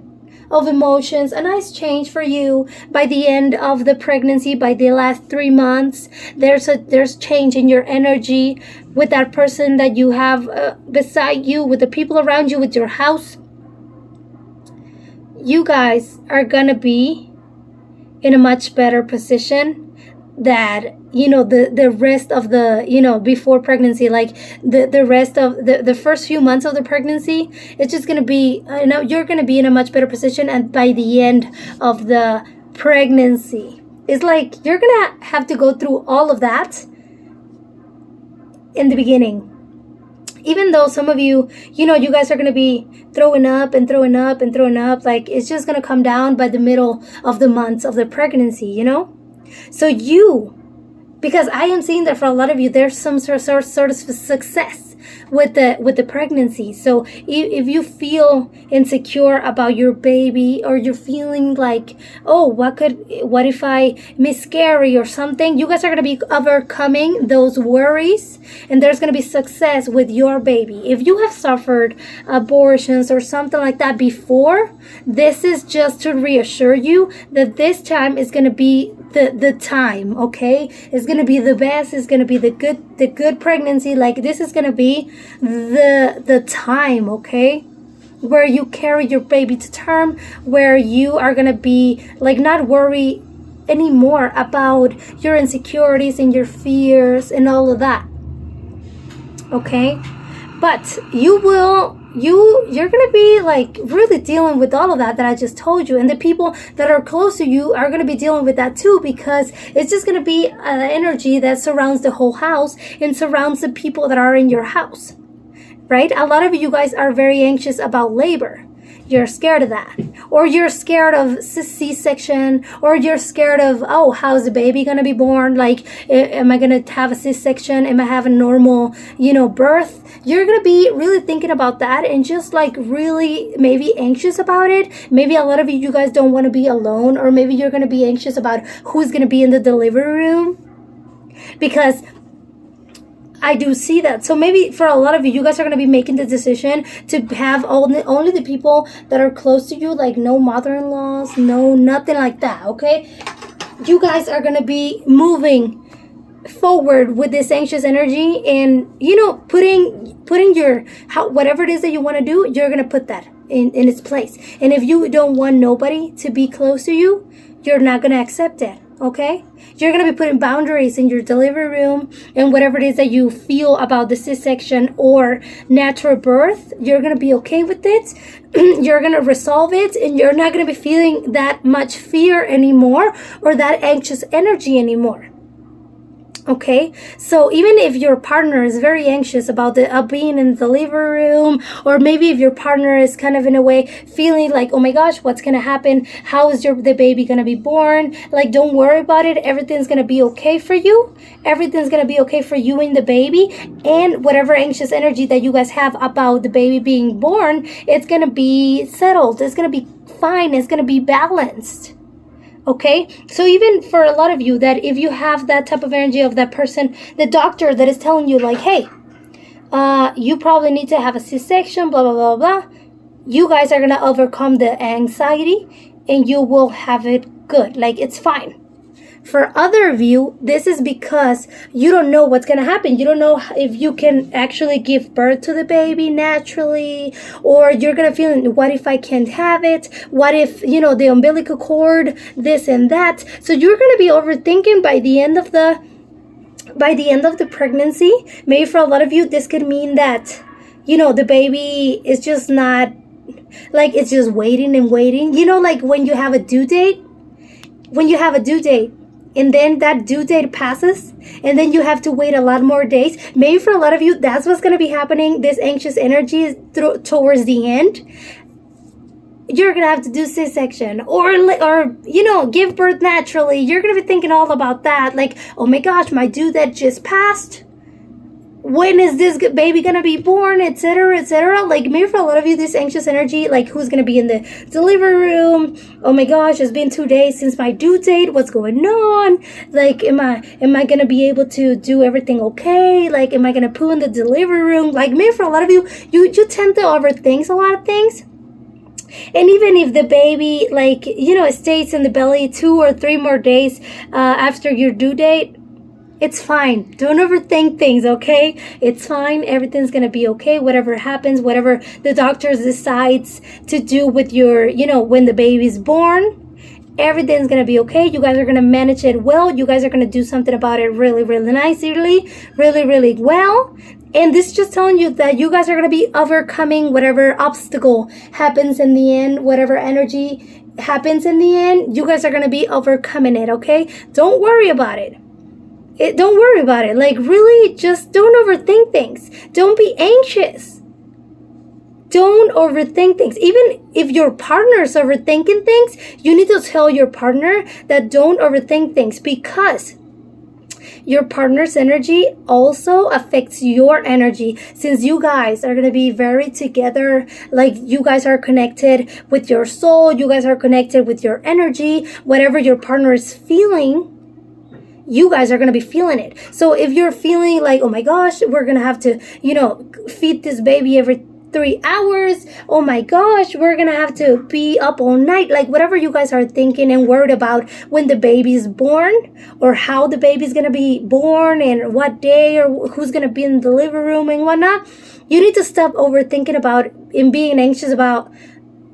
of emotions, a nice change for you by the end of the pregnancy. By the last 3 months, there's change in your energy with that person that you have beside you, with the people around you, with your house. you guys are gonna be in a much better position that the rest of the before pregnancy, like the rest of the first few months of the pregnancy. It's just gonna be you're gonna be in a much better position, and by the end of the pregnancy, it's like you're gonna have to go through all of that in the beginning. Even though some of you, you guys are going to be throwing up and throwing up and throwing up, like it's just going to come down by the middle of the months of the pregnancy, So because I am seeing that for a lot of you, there's some sort of success with the pregnancy. So if you feel insecure about your baby, or you're feeling like, oh, what if I miscarry or something, you guys are going to be overcoming those worries, and there's going to be success with your baby. If you have suffered abortions or something like that before, this is just to reassure you that this time is going to be the time, okay? It's going to be the best. It's going to be the good pregnancy. Like, this is going to be the time, okay, where you carry your baby to term, where you are going to be like not worry anymore about your insecurities and your fears and all of that, okay? But you're going to be like really dealing with all of that I just told you. And the people that are close to you are going to be dealing with that too, because it's just going to be an energy that surrounds the whole house and surrounds the people that are in your house, right? A lot of you guys are very anxious about labor. You're scared of that, or you're scared of C-section, or you're scared of, oh, how's the baby gonna be born? Like, am I gonna have a C-section? Am I having a normal, birth? You're gonna be really thinking about that, and just like really maybe anxious about it. Maybe a lot of you guys don't want to be alone, or maybe you're gonna be anxious about who's gonna be in the delivery room, because I do see that. So maybe for a lot of you guys are going to be making the decision to have only the people that are close to you, like no mother-in-laws, no nothing like that, okay? You guys are going to be moving forward with this anxious energy, and putting your whatever it is that you want to do, you're going to put that in its place. And if you don't want nobody to be close to you, you're not going to accept it. Okay, you're going to be putting boundaries in your delivery room, and whatever it is that you feel about the C-section or natural birth, you're going to be okay with it. You're going to resolve it, and you're not going to be feeling that much fear anymore, or that anxious energy anymore. Okay, so even if your partner is very anxious about being in the delivery room, or maybe if your partner is kind of in a way feeling like, oh my gosh, what's gonna happen? How is the baby gonna be born? Like, don't worry about it. Everything's gonna be okay for you. Everything's gonna be okay for you and the baby, and whatever anxious energy that you guys have about the baby being born, it's gonna be settled. It's gonna be fine. It's gonna be balanced. Okay, so even for a lot of you, that if you have that type of energy of that person, the doctor that is telling you like, hey, you probably need to have a C-section, blah, blah, blah, blah. You guys are going to overcome the anxiety, and you will have it good. Like, it's fine. For other of you, this is because you don't know what's going to happen. You don't know if you can actually give birth to the baby naturally, or you're going to feel, what if I can't have it? What if, the umbilical cord, this and that? So you're going to be overthinking by the end of the pregnancy. Maybe for a lot of you, this could mean that, the baby is just not, like, it's just waiting and waiting. Like when you have a due date, and then that due date passes, and then you have to wait a lot more days. Maybe for a lot of you, that's what's going to be happening. This anxious energy is towards the end. You're going to have to do C-section, or give birth naturally. You're going to be thinking all about that. Like, oh my gosh, my due date just passed. When is this baby gonna be born, etc., etc.? Like, maybe for a lot of you, this anxious energy, like, who's gonna be in the delivery room? Oh my gosh, it's been 2 days since my due date. What's going on? Like, am I gonna be able to do everything okay? Like, am I gonna poo in the delivery room? Like, maybe for a lot of you, you tend to overthink a lot of things. And even if the baby, like, stays in the belly 2 or 3 more days after your due date, It's fine. Don't overthink things, okay? It's fine. Everything's gonna be okay. Whatever happens, whatever the doctor decides to do with your, when the baby's born, everything's gonna be okay. You guys are gonna manage it well. You guys are gonna do something about it really, really nicely, really, really well. And this is just telling you that you guys are gonna be overcoming whatever obstacle happens in the end, whatever energy happens in the end. You guys are gonna be overcoming it, okay? Don't worry about it. Don't worry about it. Like, really, just don't overthink things. Don't be anxious. Don't overthink things. Even if your partner's overthinking things, you need to tell your partner that don't overthink things, because your partner's energy also affects your energy. Since you guys are going to be very together, like you guys are connected with your soul, you guys are connected with your energy, whatever your partner is feeling, you guys are going to be feeling it. So if you're feeling like, oh my gosh, we're going to have to, feed this baby every 3 hours. Oh my gosh, we're going to have to be up all night. Like whatever you guys are thinking and worried about when the baby is born, or how the baby's going to be born and what day, or who's going to be in the delivery room and whatnot. You need to stop overthinking about and being anxious about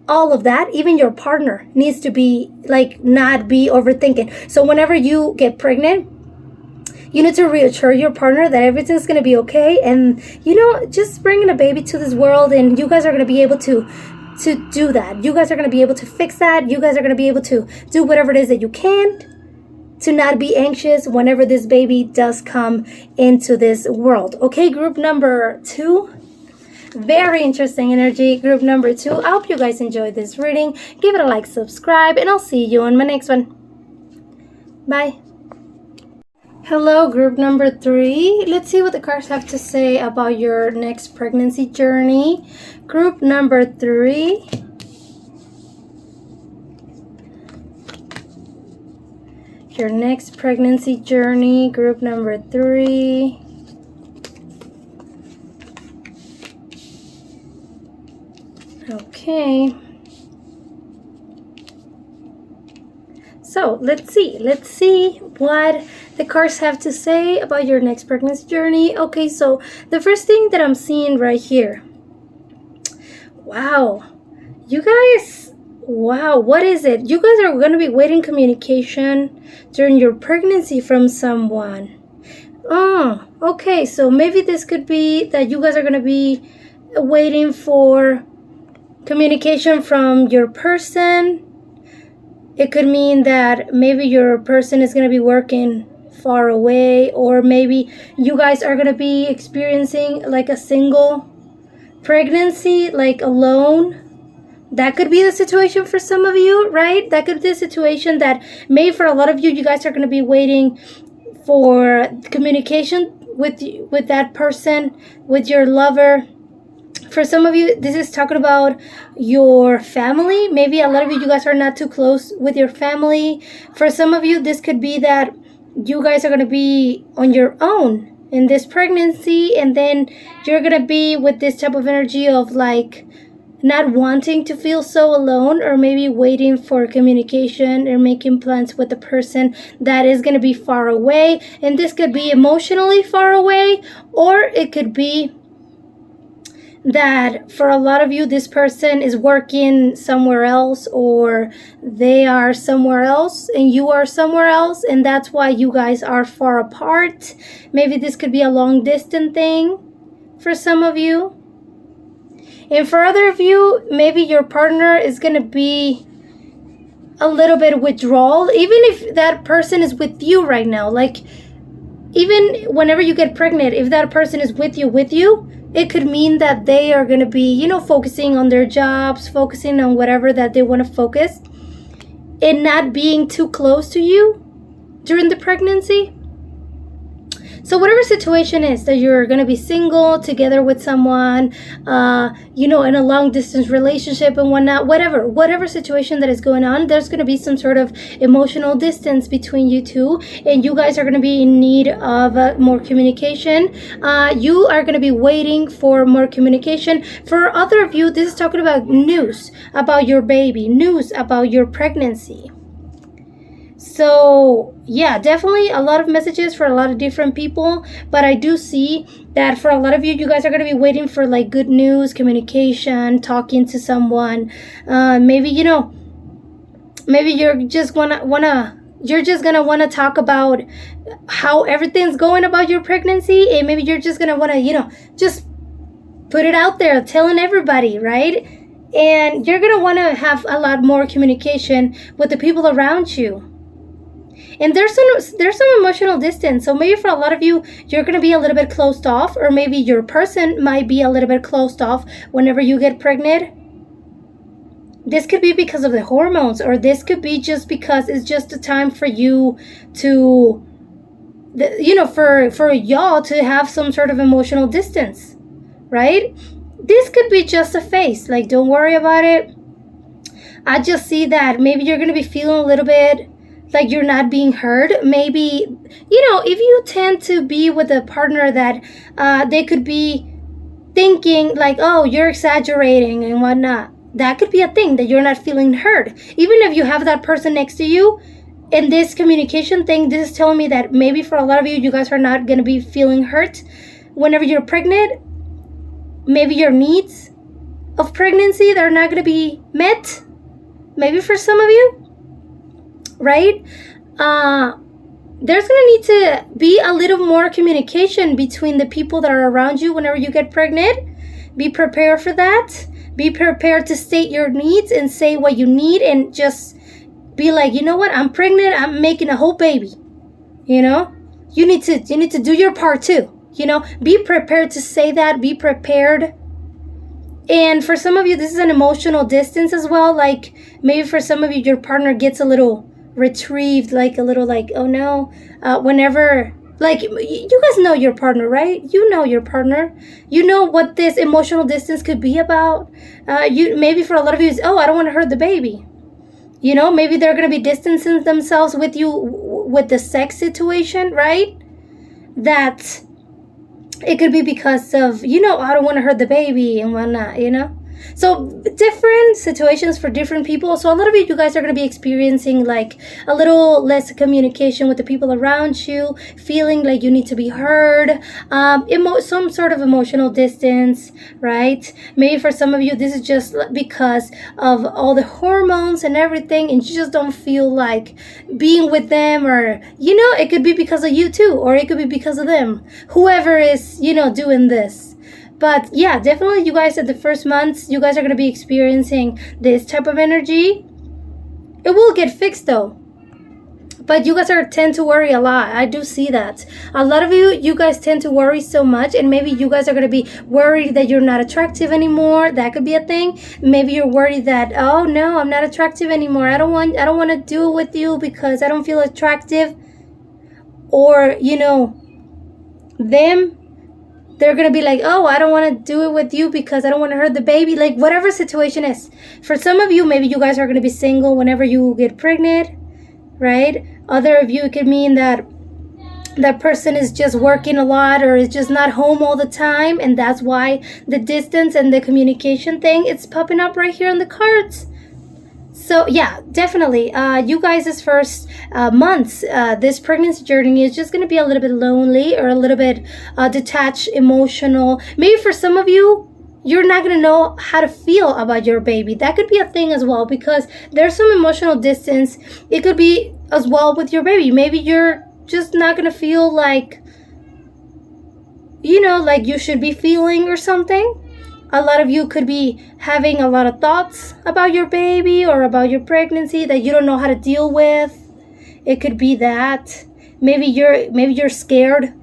all of that. Even your partner needs to be not be overthinking. So whenever you get pregnant, you need to reassure your partner that everything's going to be okay, and just bringing a baby to this world, and you guys are going to be able to do that. You guys are going to be able to fix that. You guys are going to be able to do whatever it is that you can to not be anxious whenever this baby does come into this world. Okay, group number 2. Very interesting energy. Group number 2. I hope you guys enjoyed this reading. Give it a like, subscribe, and I'll see you on my next one. Bye. Hello, group number 3. Let's see what the cards have to say about your next pregnancy journey. Group number 3. Your next pregnancy journey. Group number 3. Okay. So let's see what the cards have to say about your next pregnancy journey. Okay, so the first thing that I'm seeing right here. Wow, you guys, wow, what is it? You guys are going to be waiting communication during your pregnancy from someone. Oh, okay, so maybe this could be that you guys are going to be waiting for communication from your person. It could mean that maybe your person is going to be working far away, or maybe you guys are going to be experiencing like a single pregnancy, like alone. That could be the situation for some of you, right? That could be the situation that maybe for a lot of you, you guys are going to be waiting for communication with that person, with your lover. For some of you, this is talking about your family. Maybe a lot of you guys are not too close with your family. For some of you, this could be that you guys are going to be on your own in this pregnancy, and then you're going to be with this type of energy of like not wanting to feel so alone, or maybe waiting for communication or making plans with the person that is going to be far away. And this could be emotionally far away, or it could be that for a lot of you, this person is working somewhere else, or they are somewhere else and you are somewhere else, and that's why you guys are far apart. Maybe this could be a long distance thing for some of you. And for other of you, maybe your partner is going to be a little bit withdrawal, even if that person is with you right now. Like, even whenever you get pregnant, if that person is with you, it could mean that they are going to be, focusing on their jobs, focusing on whatever that they want to focus, and not being too close to you during the pregnancy. So whatever situation is that you're going to be single, together with someone, in a long distance relationship and whatnot, whatever situation that is going on, there's going to be some sort of emotional distance between you two, and you guys are going to be in need of more communication. You are going to be waiting for more communication. For other of you, this is talking about news about your baby, news about your pregnancy. So yeah, definitely a lot of messages for a lot of different people, but I do see that for a lot of you, you guys are going to be waiting for like good news, communication, talking to someone. Maybe, maybe you're just gonna wanna talk about how everything's going about your pregnancy, and maybe you're just gonna wanna, just put it out there, telling everybody, right? And you're gonna wanna have a lot more communication with the people around you. And there's some emotional distance. So maybe for a lot of you, you're gonna be a little bit closed off, or maybe your person might be a little bit closed off whenever you get pregnant. This could be because of the hormones, or this could be just because it's just a time for you to, for y'all to have some sort of emotional distance, right? This could be just a phase. Like, don't worry about it. I just see that maybe you're going to be feeling a little bit like you're not being heard. Maybe, if you tend to be with a partner that they could be thinking like, oh, you're exaggerating and whatnot. That could be a thing, that you're not feeling heard. Even if you have that person next to you, in this communication thing, this is telling me that maybe for a lot of you, you guys are not going to be feeling hurt whenever you're pregnant. Maybe your needs of pregnancy, they're not going to be met. Maybe for some of you, right? There's going to need to be a little more communication between the people that are around you whenever you get pregnant. Be prepared for that. Be prepared to state your needs and say what you need, and just be like, you know what? I'm pregnant. I'm making a whole baby. You need to do your part too. Be prepared to say that. Be prepared. And for some of you, this is an emotional distance as well. Like, maybe for some of you, your partner gets a little retrieved, like a little like, oh no, whenever. Like, you guys know your partner, right? You know your partner. You know what this emotional distance could be about. Maybe for a lot of you, it's, oh, I don't want to hurt the baby. Maybe they're going to be distancing themselves with you with the sex situation, right? That it could be because of, I don't want to hurt the baby and whatnot, So different situations for different people. So a lot of you guys are going to be experiencing like a little less communication with the people around you, feeling like you need to be heard, some sort of emotional distance, right? Maybe for some of you, this is just because of all the hormones and everything, and you just don't feel like being with them, or, it could be because of you too, or it could be because of them, whoever is, doing this. But yeah, definitely you guys at the first months, you guys are going to be experiencing this type of energy. It will get fixed though. But you guys tend to worry a lot. I do see that. A lot of you guys tend to worry so much, and maybe you guys are going to be worried that you're not attractive anymore. That could be a thing. Maybe you're worried that, oh no, I'm not attractive anymore. I don't want to do it with you because I don't feel attractive. Or, them, they're going to be like, oh, I don't want to do it with you because I don't want to hurt the baby. Like, whatever situation is. For some of you, maybe you guys are going to be single whenever you get pregnant, right? Other of you, it could mean that that person is just working a lot, or is just not home all the time. And that's why the distance and the communication thing, it's popping up right here on the cards. So yeah, definitely, you guys' first months, this pregnancy journey is just going to be a little bit lonely, or a little bit detached, emotional. Maybe for some of you, you're not going to know how to feel about your baby. That could be a thing as well, because there's some emotional distance. It could be as well with your baby. Maybe you're just not going to feel like, like you should be feeling or something. A lot of you could be having a lot of thoughts about your baby or about your pregnancy that you don't know how to deal with. It could be that. Maybe you're scared,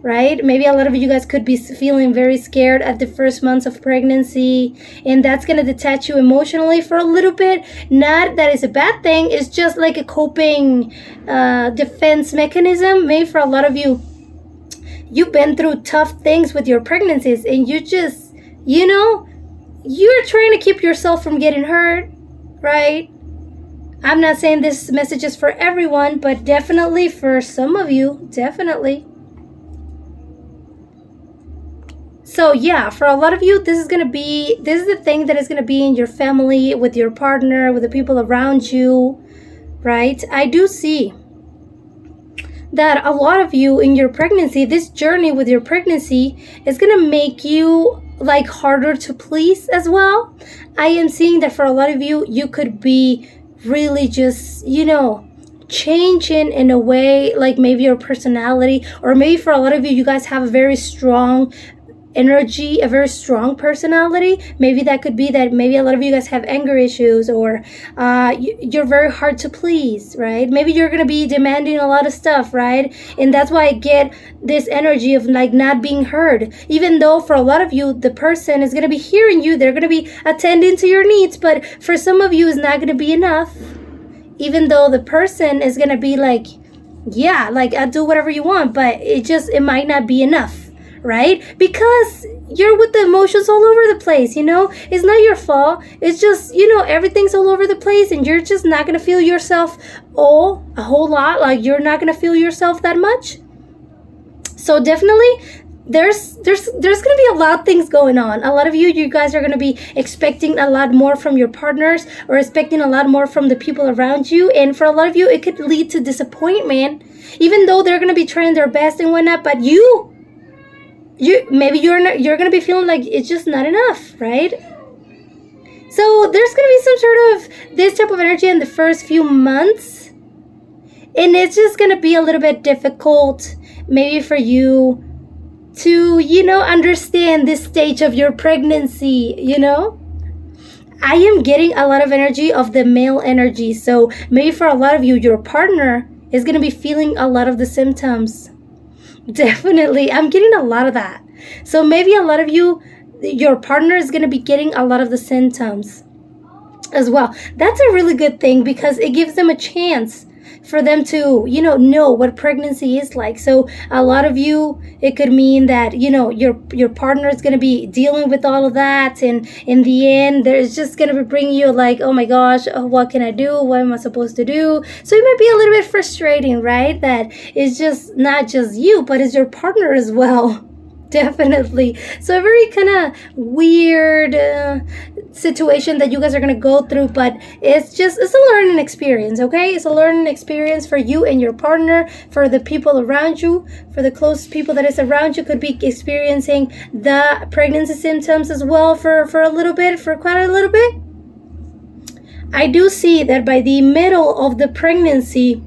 right? Maybe a lot of you guys could be feeling very scared at the first months of pregnancy, and that's going to detach you emotionally for a little bit. Not that it's a bad thing. It's just like a coping defense mechanism. Maybe for a lot of you, you've been through tough things with your pregnancies, and you just, you're trying to keep yourself from getting hurt, right? I'm not saying this message is for everyone, but definitely for some of you, definitely. So yeah, for a lot of you, this is the thing that is going to be in your family, with your partner, with the people around you, right? I do see that a lot of you in your pregnancy, this journey with your pregnancy is going to make you like harder to please as well. I am seeing that for a lot of you, you could be really just, changing in a way, like maybe your personality, or maybe for a lot of you, you guys have a very strong energy, a very strong personality. Maybe that could be that maybe a lot of you guys have anger issues, or you're very hard to please, right? Maybe you're gonna be demanding a lot of stuff, right? And that's why I get this energy of like not being heard, even though for a lot of you the person is gonna be hearing you, they're gonna be attending to your needs, but for some of you it's not gonna be enough, even though the person is gonna be like, yeah, like I'll do whatever you want, but it might not be enough, right? Because you're with the emotions all over the place, it's not your fault. It's just, everything's all over the place, and you're just not gonna feel yourself a whole lot. Like you're not gonna feel yourself that much. So definitely there's gonna be a lot of things going on. A lot of you guys are gonna be expecting a lot more from your partners, or expecting a lot more from the people around you, and for a lot of you it could lead to disappointment, even though they're gonna be trying their best and whatnot, but you're gonna be feeling like it's just not enough, right? So there's gonna be some sort of this type of energy in the first few months, and it's just gonna be a little bit difficult maybe for you to understand this stage of your pregnancy. I am getting a lot of energy of the male energy, so maybe for a lot of you, your partner is gonna be feeling a lot of the symptoms. Definitely, I'm getting a lot of that. So maybe a lot of you, your partner is going to be getting a lot of the symptoms as well. That's a really good thing, because it gives them a chance for them to, know what pregnancy is like. So a lot of you, it could mean that, your partner is going to be dealing with all of that. And in the end, there's just going to be bringing you like, oh my gosh, what can I do? What am I supposed to do? So it might be a little bit frustrating, right? That it's just not just you, but it's your partner as well. Definitely. So a very kind of weird situation that you guys are going to go through, but it's a learning experience, okay? It's a learning experience for you and your partner, for the people around you, for the close people that is around you, could be experiencing the pregnancy symptoms as well for a little bit, for quite a little bit. I do see that by the middle of the pregnancy,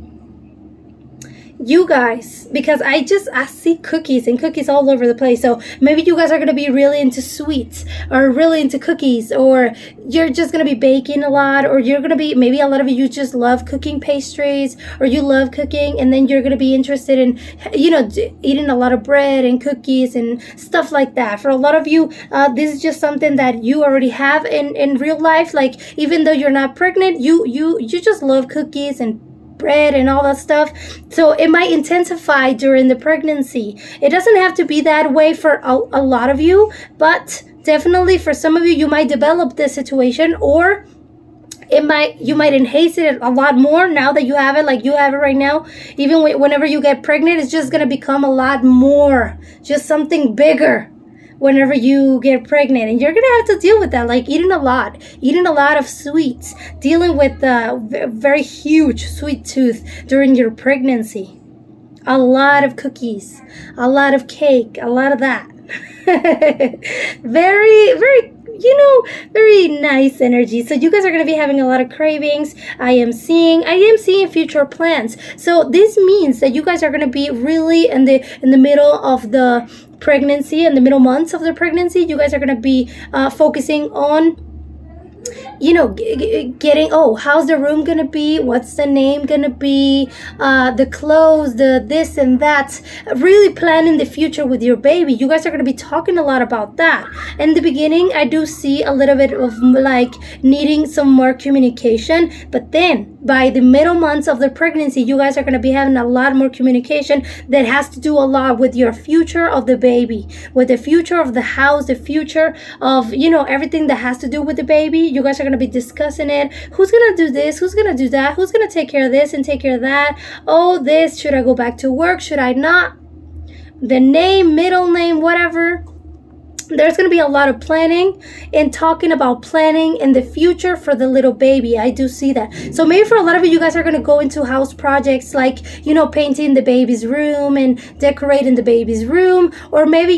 you guys, because I see cookies all over the place. So maybe you guys are going to be really into sweets, or really into cookies, or you're just going to be baking a lot, or you're going to be, maybe a lot of you just love cooking pastries, or you love cooking, and then you're going to be interested in, eating a lot of bread and cookies and stuff like that. For a lot of you, this is just something that you already have in real life. Like, even though you're not pregnant, you just love cookies and bread and all that stuff. So it might intensify during the pregnancy. It doesn't have to be that way for a lot of you, but definitely for some of you, you might develop this situation, or you might enhance it a lot more now that you have it, like you have it right now. Even whenever you get pregnant, it's just going to become a lot more, just something bigger whenever you get pregnant, and you're gonna have to deal with that, like eating a lot of sweets, dealing with a very huge sweet tooth during your pregnancy, a lot of cookies, a lot of cake, a lot of that. Very, very, very nice energy. So you guys are going to be having a lot of cravings. I am seeing future plans. So this means that you guys are going to be really in the middle of the pregnancy, in the middle months of the pregnancy. You guys are going to be focusing on getting, how's the room gonna be, what's the name gonna be, the clothes, the this and that, really planning the future with your baby. You guys are gonna be talking a lot about that. In the beginning, I do see a little bit of like needing some more communication, but then by the middle months of the pregnancy, you guys are going to be having a lot more communication that has to do a lot with your future of the baby, with the future of the house, the future of, everything that has to do with the baby. You guys are going to be discussing it. Who's going to do this? Who's going to do that? Who's going to take care of this and take care of that? Oh, this, should I go back to work? Should I not? The name, middle name, whatever. There's going to be a lot of planning and talking about planning in the future for the little baby. I do see that. So maybe for a lot of you guys are going to go into house projects like, painting the baby's room and decorating the baby's room, or maybe,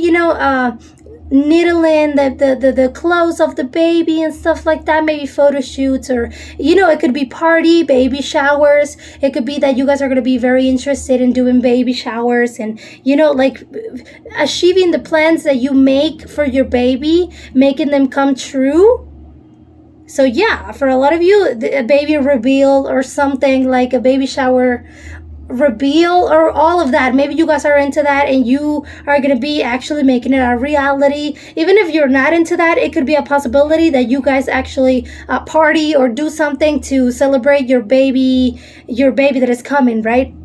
needling the clothes of the baby and stuff like that. Maybe photo shoots, or it could be party baby showers. It could be that you guys are going to be very interested in doing baby showers and like achieving the plans that you make for your baby, making them come true. So yeah, for a lot of you, a baby reveal or something like a baby shower reveal or all of that. Maybe you guys are into that and you are going to be actually making it a reality. Even if you're not into that, it could be a possibility that you guys actually party or do something to celebrate your baby that is coming, right?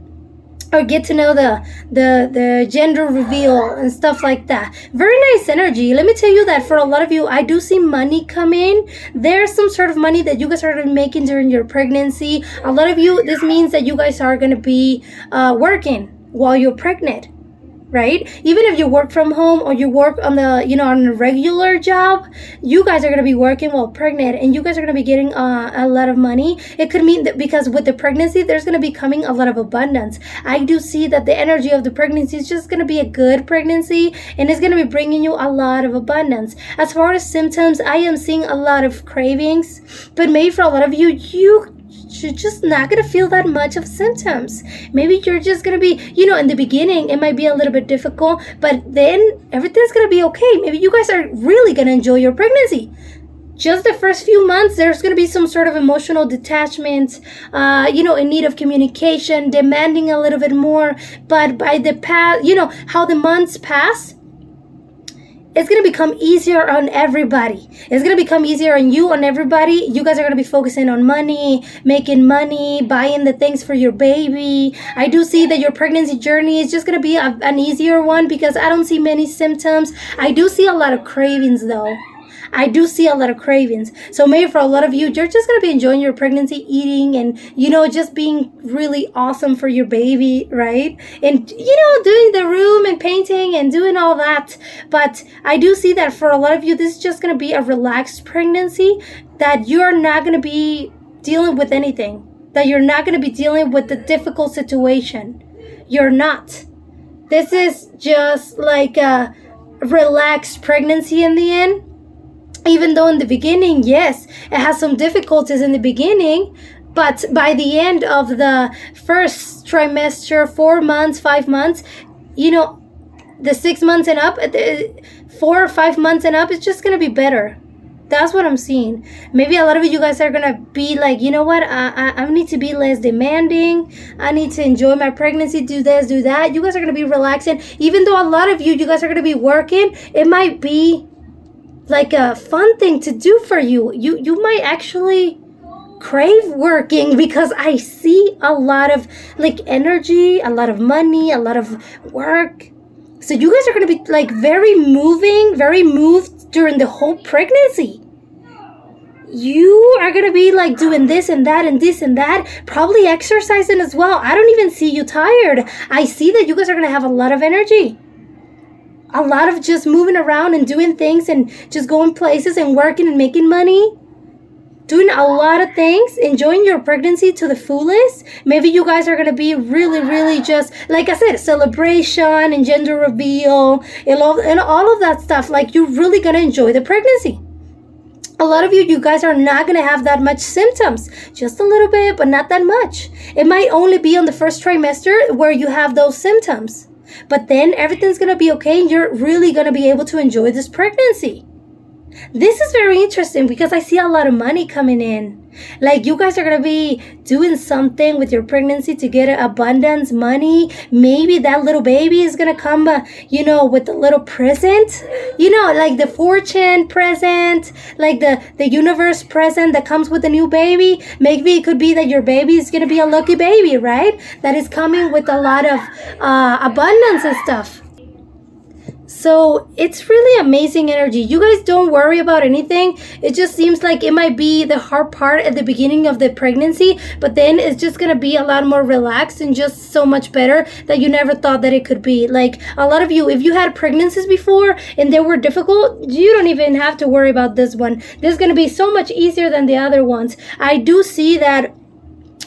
Or get to know the gender reveal and stuff like that. Very nice energy. Let me tell you that for a lot of you, I do see money come in. There's some sort of money that you guys are making during your pregnancy. A lot of you, this means that you guys are going to be working while you're pregnant, right? Even if you work from home or you work on on a regular job, you guys are going to be working while pregnant, and you guys are going to be getting a lot of money. It could mean that because with the pregnancy, there's going to be coming a lot of abundance. I do see that the energy of the pregnancy is just going to be a good pregnancy, and it's going to be bringing you a lot of abundance. As far as symptoms, I am seeing a lot of cravings, but maybe for a lot of you're just not going to feel that much of symptoms. Maybe you're just going to be, in the beginning, it might be a little bit difficult, but then everything's going to be okay. Maybe you guys are really going to enjoy your pregnancy. Just the first few months, there's going to be some sort of emotional detachment, in need of communication, demanding a little bit more. But by the past, how the months pass, it's going to become easier on everybody. It's going to become easier on you, on everybody. You guys are going to be focusing on money, making money, buying the things for your baby. I do see that your pregnancy journey is just going to be an easier one because I don't see many symptoms. I do see a lot of cravings though. I do see a lot of cravings. So maybe for a lot of you, you're just going to be enjoying your pregnancy, eating and, just being really awesome for your baby, right? And, doing the room and painting and doing all that. But I do see that for a lot of you, this is just going to be a relaxed pregnancy, that you're not going to be dealing with anything, that you're not going to be dealing with the difficult situation. You're not. This is just like a relaxed pregnancy in the end. Even though in the beginning, yes, it has some difficulties in the beginning, but by the end of the first trimester, 4 months, 5 months, the 6 months and up, 4 or 5 months and up, it's just going to be better. That's what I'm seeing. Maybe a lot of you guys are going to be like, you know what, I need to be less demanding. I need to enjoy my pregnancy, do this, do that. You guys are going to be relaxing. Even though a lot of you guys are going to be working, it might be like a fun thing to do for you. You might actually crave working because I see a lot of like energy, a lot of money, a lot of work. So you guys are going to be like very moved during the whole pregnancy. You are going to be like doing this and that and this and that, probably exercising as well. I don't even see you tired. I see that you guys are going to have a lot of energy. A lot of just moving around and doing things and just going places and working and making money. Doing a lot of things, enjoying your pregnancy to the fullest. Maybe you guys are going to be really just, like I said, celebration and gender reveal and all of that stuff. Like you're really going to enjoy the pregnancy. A lot of you guys are not going to have that much symptoms. Just a little bit, but not that much. It might only be on the first trimester where you have those symptoms. But then everything's going to be okay and you're really going to be able to enjoy this pregnancy. This is very interesting because I see a lot of money coming in. Like you guys are going to be doing something with your pregnancy to get abundance, money. Maybe that little baby is going to come, with a little present. Like the fortune present, like the universe present that comes with a new baby. Maybe it could be that your baby is going to be a lucky baby, right? That is coming with a lot of abundance and stuff. So it's really amazing energy. You guys don't worry about anything. It just seems like it might be the hard part at the beginning of the pregnancy, but then it's just gonna be a lot more relaxed and just so much better that you never thought that it could be. Like a lot of you, if you had pregnancies before and they were difficult, you don't even have to worry about this one. This is gonna be so much easier than the other ones. I do see that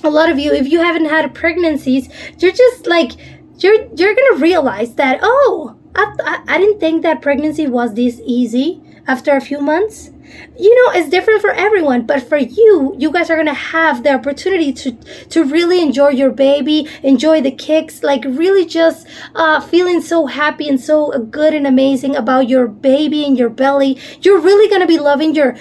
a lot of you, if you haven't had pregnancies, you're just like, you're gonna realize that, oh, I didn't think that pregnancy was this easy after a few months. You know, it's different for everyone, but for you, you guys are gonna have the opportunity to really enjoy your baby, enjoy the kicks, like really just feeling so happy and so good and amazing about your baby in your belly. You're really gonna be loving your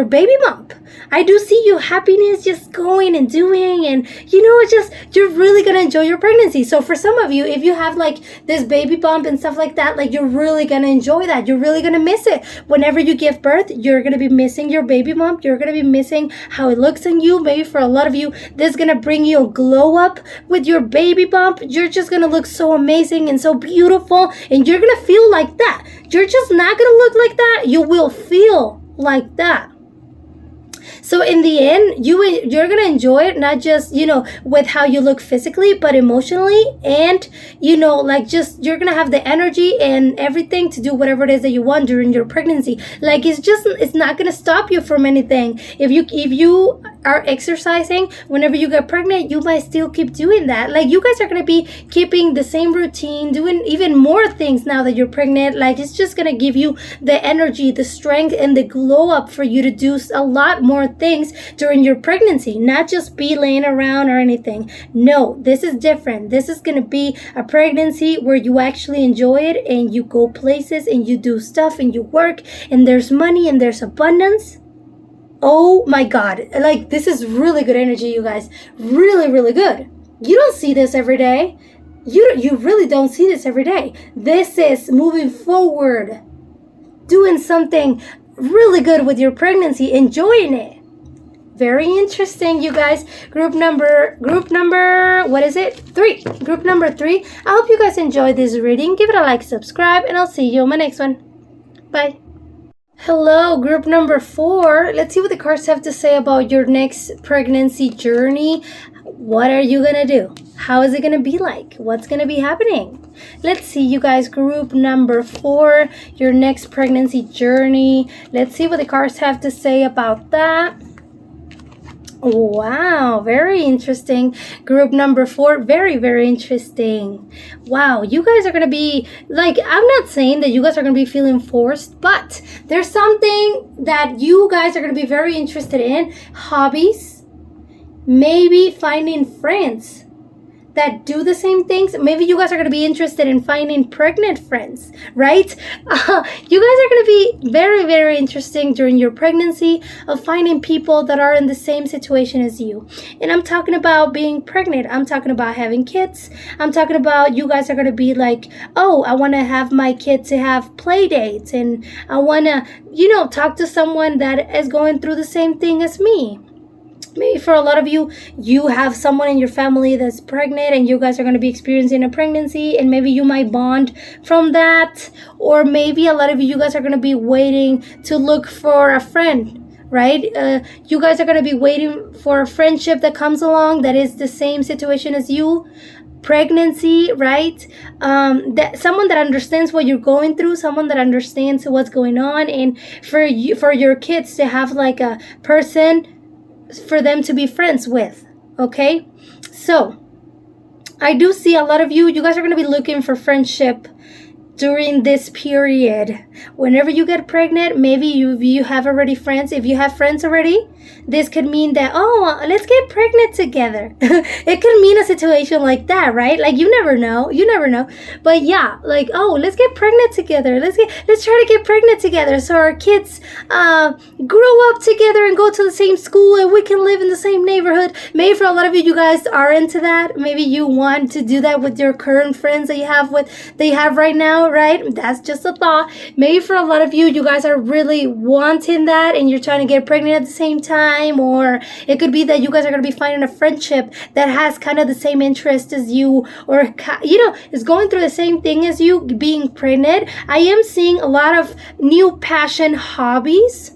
baby bump. I do see you happiness just going and doing, and you know, it's just, you're really gonna enjoy your pregnancy. So for some of you, if you have like this baby bump and stuff like that, like you're really gonna enjoy that. You're really gonna miss it. Whenever you give birth, you're gonna be missing your baby bump. You're gonna be missing how it looks on you. Maybe for a lot of you, this is gonna bring you a glow up with your baby bump. You're just gonna look so amazing and so beautiful, and you're gonna feel like that. You're just not gonna look like that. You will feel like that. So in the end, you're gonna enjoy it, not just, you know, with how you look physically, but emotionally, and you know, like just you're gonna have the energy and everything to do whatever it is that you want during your pregnancy. Like it's not gonna stop you from anything. If you are exercising whenever you get pregnant, you might still keep doing that. Like you guys are gonna be keeping the same routine, doing even more things now that you're pregnant. Like it's just gonna give you the energy, the strength, and the glow up for you to do a lot more things during your pregnancy, not just be laying around or anything. No, this is different. This is going to be a pregnancy where you actually enjoy it and you go places and you do stuff and you work and there's money and there's abundance. Oh my God. Like this is really good energy, you guys. Really, really good. You don't see this every day. You really don't see this every day. This is moving forward, doing something really good with your pregnancy, enjoying it. Very interesting, you guys. Group number, what is it? 3. Group number 3. I hope you guys enjoyed this reading. Give it a like, subscribe, and I'll see you on my next one. Bye. Hello, group number 4. Let's see what the cards have to say about your next pregnancy journey. What are you gonna do? How is it gonna be like? What's gonna be happening? Let's see, you guys. Group number 4, your next pregnancy journey. Let's see what the cards have to say about that. Wow, very interesting. Group number 4, very, very interesting. Wow, you guys are going to be, like, I'm not saying that you guys are going to be feeling forced, but there's something that you guys are going to be very interested in. Hobbies, maybe finding friends that do the same things. Maybe you guys are going to be interested in finding pregnant friends, right? You guys are going to be very, very interesting during your pregnancy of finding people that are in the same situation as you. And I'm talking about being pregnant. I'm talking about having kids. I'm talking about you guys are going to be like, oh, I want to have my kid to have play dates, and I want to, you know, talk to someone that is going through the same thing as me. Maybe for a lot of you, you have someone in your family that's pregnant and you guys are going to be experiencing a pregnancy, and maybe you might bond from that. Or maybe a lot of you guys are going to be waiting to look for a friend, right? You guys are going to be waiting for a friendship that comes along that is the same situation as you. Pregnancy, right? That someone that understands what you're going through, someone that understands what's going on, and for you, for your kids to have like a person for them to be friends with. Okay, so I do see a lot of you guys are going to be looking for friendship during this period. Whenever you get pregnant, maybe you have already friends. If you have friends already, this could mean that, oh, let's get pregnant together. It could mean a situation like that, right? Like you never know. But yeah, like, oh, let's get pregnant together. Let's try to get pregnant together so our kids grow up together and go to the same school and we can live in the same neighborhood. Maybe for a lot of you guys are into that. Maybe you want to do that with your current friends that you have right now, right? That's just a thought. Maybe for a lot of you guys are really wanting that and you're trying to get pregnant at the same time. time, or it could be that you guys are going to be finding a friendship that has kind of the same interest as you, or is going through the same thing as you, being pregnant. I am seeing a lot of new passion hobbies.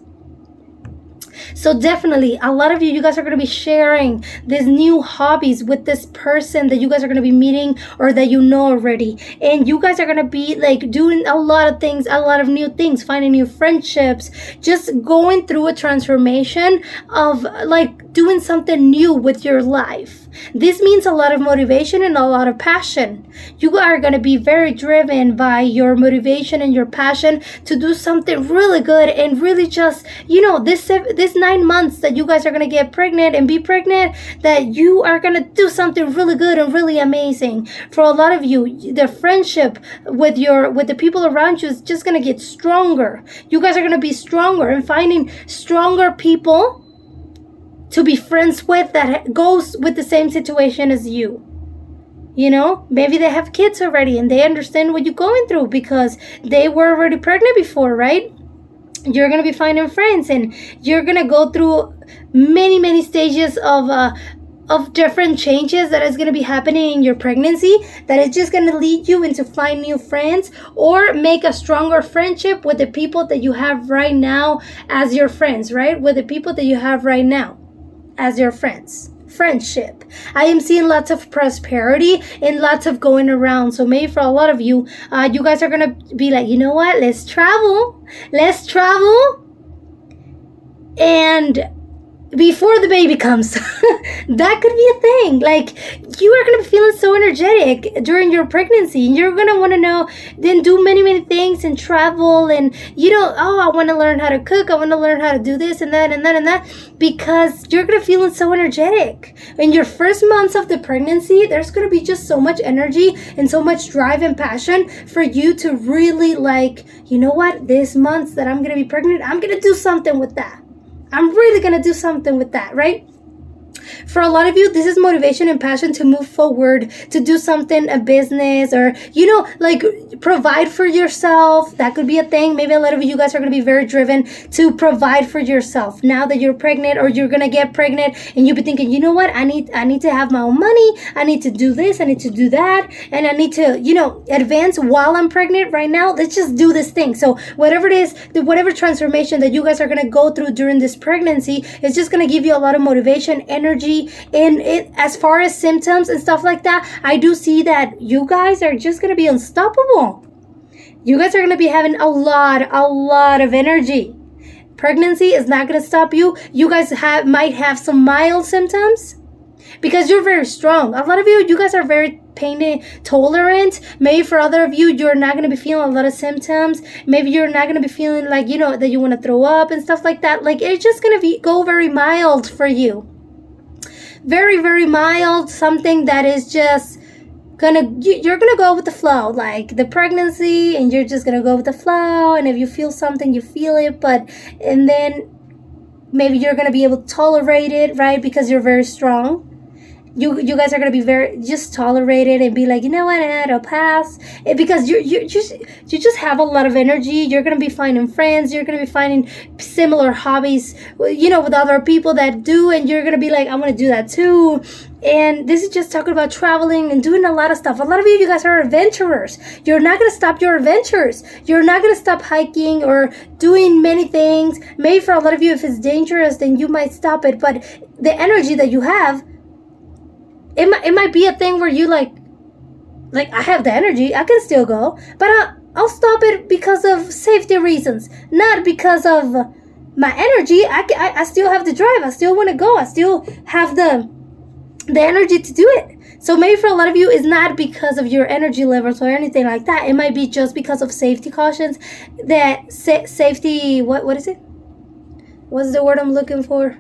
So definitely, a lot of you guys are going to be sharing these new hobbies with this person that you guys are going to be meeting, or that you know already. And you guys are going to be like doing a lot of things, a lot of new things, finding new friendships, just going through a transformation of like doing something new with your life. This means a lot of motivation and a lot of passion. You are going to be very driven by your motivation and your passion to do something really good, and really just, this 9 months that you guys are going to get pregnant and be pregnant, that you are going to do something really good and really amazing. For a lot of you, the friendship with the people around you is just going to get stronger. You guys are going to be stronger and finding stronger people to be friends with that goes with the same situation as you. Maybe they have kids already and they understand what you're going through because they were already pregnant before, right? You're going to be finding friends, and you're going to go through many stages of different changes that is going to be happening in your pregnancy, that is just going to lead you into find new friends, or make a stronger friendship with the people that you have right now as your friends, right? With the people that you have right now as your friendship. I am seeing lots of prosperity and lots of going around. So maybe for a lot of you, you guys are going to be like, you know what? Let's travel. And before the baby comes, that could be a thing. Like, you are going to be feeling so energetic during your pregnancy, and you're going to want to know, then do many things and travel, and I want to learn how to cook, I want to learn how to do this and that and that and that, because you're going to feel so energetic. In your first months of the pregnancy, there's going to be just so much energy and so much drive and passion for you to really like, you know what, this month that I'm going to be pregnant, I'm going to do something with that. I'm really going to do something with that, right? For a lot of you, this is motivation and passion to move forward, to do something, a business, or, like provide for yourself. That could be a thing. Maybe a lot of you guys are going to be very driven to provide for yourself now that you're pregnant, or you're going to get pregnant, and you'll be thinking, you know what, I need to have my own money. I need to do this. I need to do that. And I need to, advance while I'm pregnant right now. Let's just do this thing. So whatever it is, whatever transformation that you guys are going to go through during this pregnancy, it's just going to give you a lot of motivation, energy. And as far as symptoms and stuff like that, I do see that you guys are just going to be unstoppable. You guys are going to be having a lot of energy. Pregnancy is not going to stop you. You guys might have some mild symptoms because you're very strong. A lot of you guys are very pain tolerant. Maybe for other of you, you're not going to be feeling a lot of symptoms. Maybe you're not going to be feeling like, that you want to throw up and stuff like that. Like, it's just going to go very mild for you. Very mild, something that is just you're gonna go with the flow, like the pregnancy, and you're just gonna go with the flow. And if you feel something, you feel it, and then maybe you're gonna be able to tolerate it, right? Because you're very strong. You guys are gonna be very just tolerate it and be like, you know what, it'll pass. Because you just have a lot of energy. You're gonna be finding friends. You're gonna be finding similar hobbies, with other people that do, and you're gonna be like, I want to do that too. And this is just talking about traveling and doing a lot of stuff. A lot of you guys are adventurers. You're not gonna stop your adventures. You're not gonna stop hiking or doing many things. Maybe for a lot of you, if it's dangerous, then you might stop it. But the energy that you have, it might be a thing where you like I have the energy, I can still go, but I'll stop it because of safety reasons, not because of my energy. I still have the drive. I still want to go. I still have the energy to do it. So maybe for a lot of you, it's not because of your energy levels or anything like that. It might be just because of safety cautions. That safety, what is it? What's the word I'm looking for?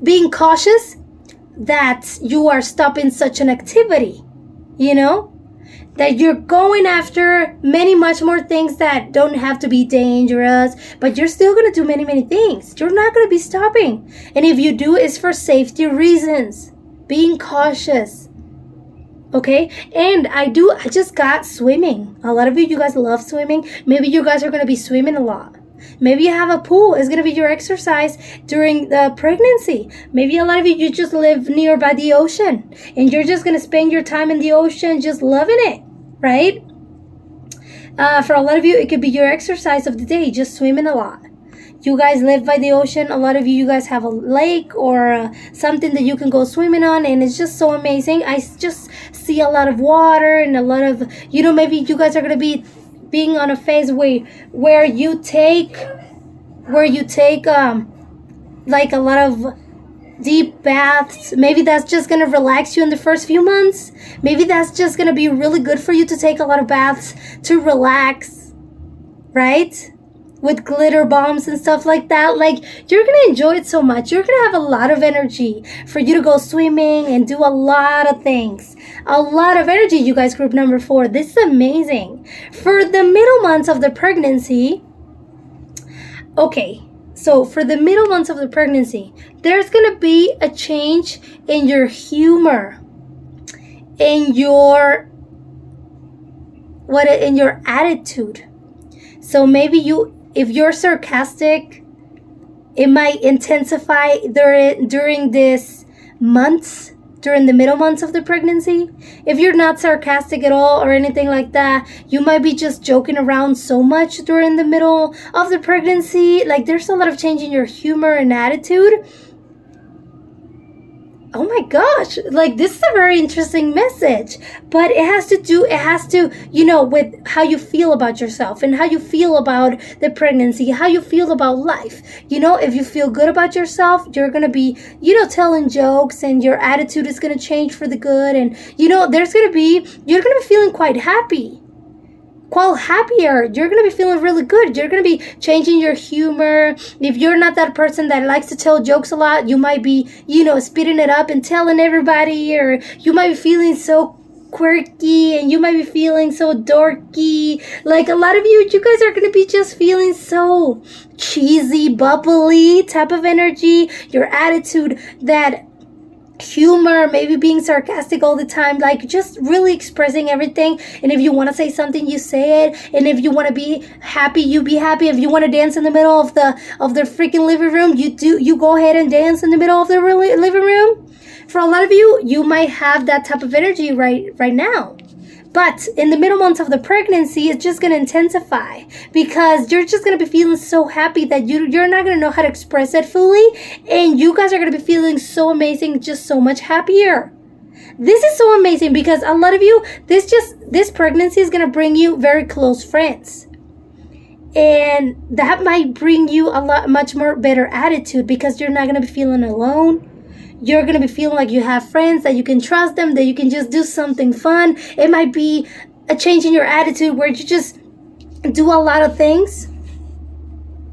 Being cautious that you are stopping such an activity, that you're going after much more things that don't have to be dangerous, but you're still going to do many things. You're not going to be stopping. And if you do, it's for safety reasons. Being cautious. Okay? And I just got swimming. A lot of you guys love swimming. Maybe you guys are going to be swimming a lot. Maybe you have a pool. It's going to be your exercise during the pregnancy. Maybe a lot of you just live nearby the ocean and you're just going to spend your time in the ocean just loving it, right? For a lot of you, it could be your exercise of the day, just swimming a lot. You guys live by the ocean. A lot of you guys have a lake or something that you can go swimming on, and it's just so amazing. I just see a lot of water and a lot of, maybe you guys are going to be being on a phase where you take like a lot of deep baths. Maybe that's just going to relax you in the first few months. Maybe that's just going to be really good for you to take a lot of baths to relax, right? With glitter bombs and stuff like that. Like, you're going to enjoy it so much. You're going to have a lot of energy for you to go swimming and do a lot of things. A lot of energy, you guys, group number 4. This is amazing. For the middle months of the pregnancy, okay, so for the middle months of the pregnancy, there's going to be a change in your humor, in your attitude. So maybe if you're sarcastic, it might intensify during this months, during the middle months of the pregnancy. If you're not sarcastic at all or anything like that, you might be just joking around so much during the middle of the pregnancy. Like, there's a lot of change in your humor and attitude. Oh my gosh, like, this is a very interesting message, but it has to, with how you feel about yourself and how you feel about the pregnancy, how you feel about life. If you feel good about yourself, you're going to be, telling jokes, and your attitude is going to change for the good. And, you're going to be feeling quite happy. Happier. You're going to be feeling really good. You're going to be changing your humor. If you're not that person that likes to tell jokes a lot, you might be, spitting it up and telling everybody, or you might be feeling so quirky and you might be feeling so dorky. Like, a lot of you guys are going to be just feeling so cheesy, bubbly type of energy. Your attitude, that humor, maybe being sarcastic all the time, like just really expressing everything. And if you want to say something, you say it. And if you want to be happy, you be happy. If you want to dance in the middle of the freaking living room, you go ahead and dance in the middle of the living room. For a lot of you, you might have that type of energy right now. But in the middle months of the pregnancy, it's just going to intensify, because you're just going to be feeling so happy that you're not going to know how to express it fully. And you guys are going to be feeling so amazing, just so much happier. This is so amazing, because a lot of you, this pregnancy is going to bring you very close friends. And that might bring you much more better attitude, because you're not going to be feeling alone. You're going to be feeling like you have friends, that you can trust them, that you can just do something fun. It might be a change in your attitude where you just do a lot of things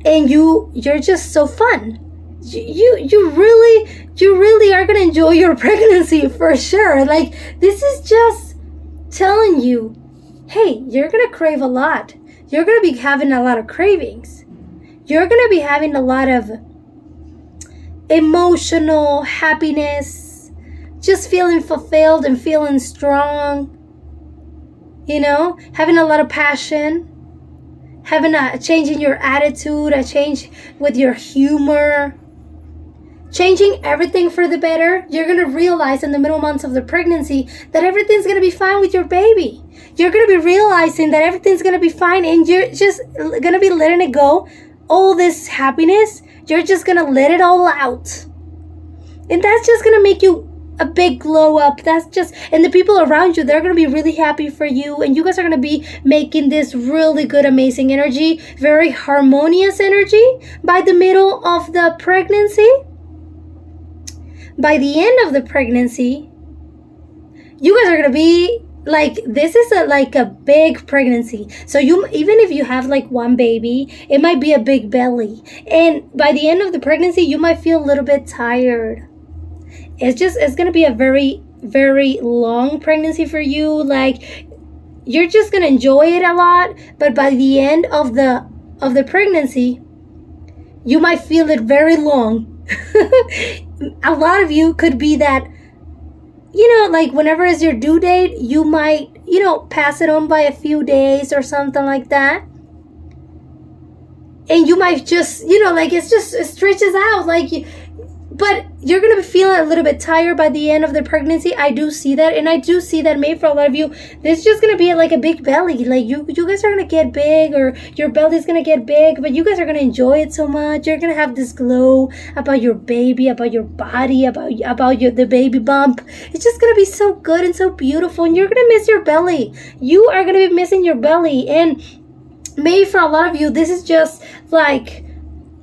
and you're just so fun. You really are going to enjoy your pregnancy for sure. Like, this is just telling you, hey, you're going to crave a lot. You're going to be having a lot of cravings. You're going to be having a lot of emotional happiness, just feeling fulfilled and feeling strong, having a lot of passion, having a change in your attitude, a change with your humor, changing everything for the better. You're going to realize in the middle months of the pregnancy that everything's going to be fine with your baby. You're going to be realizing that everything's going to be fine, and you're just going to be letting it go. All this happiness, you're just going to let it all out. And that's just going to make you a big glow up. And the people around you, they're going to be really happy for you. And you guys are going to be making this really good, amazing energy, very harmonious energy by the middle of the pregnancy. By the end of the pregnancy, you guys are going to be like, this is a big pregnancy. So even if you have like one baby, it might be a big belly. And by the end of the pregnancy, you might feel a little bit tired. It's going to be a very, very long pregnancy for you. Like, you're just going to enjoy it a lot. But by the end of the pregnancy, you might feel it very long. A lot of you could be that, like, whenever is your due date, you might, pass it on by a few days or something like that. and you might just, like it stretches out, like but you're gonna be feeling a little bit tired by the end of the pregnancy. I do see that, and I do see that maybe for a lot of you, this is just gonna be like a big belly. Like you guys are gonna get big, or your belly's gonna get big, but you guys are gonna enjoy it so much. You're gonna have this glow about your baby, about your body, about the baby bump. It's just gonna be so good and so beautiful, and you're gonna miss your belly. You are gonna be missing your belly, and maybe for a lot of you, this is just like,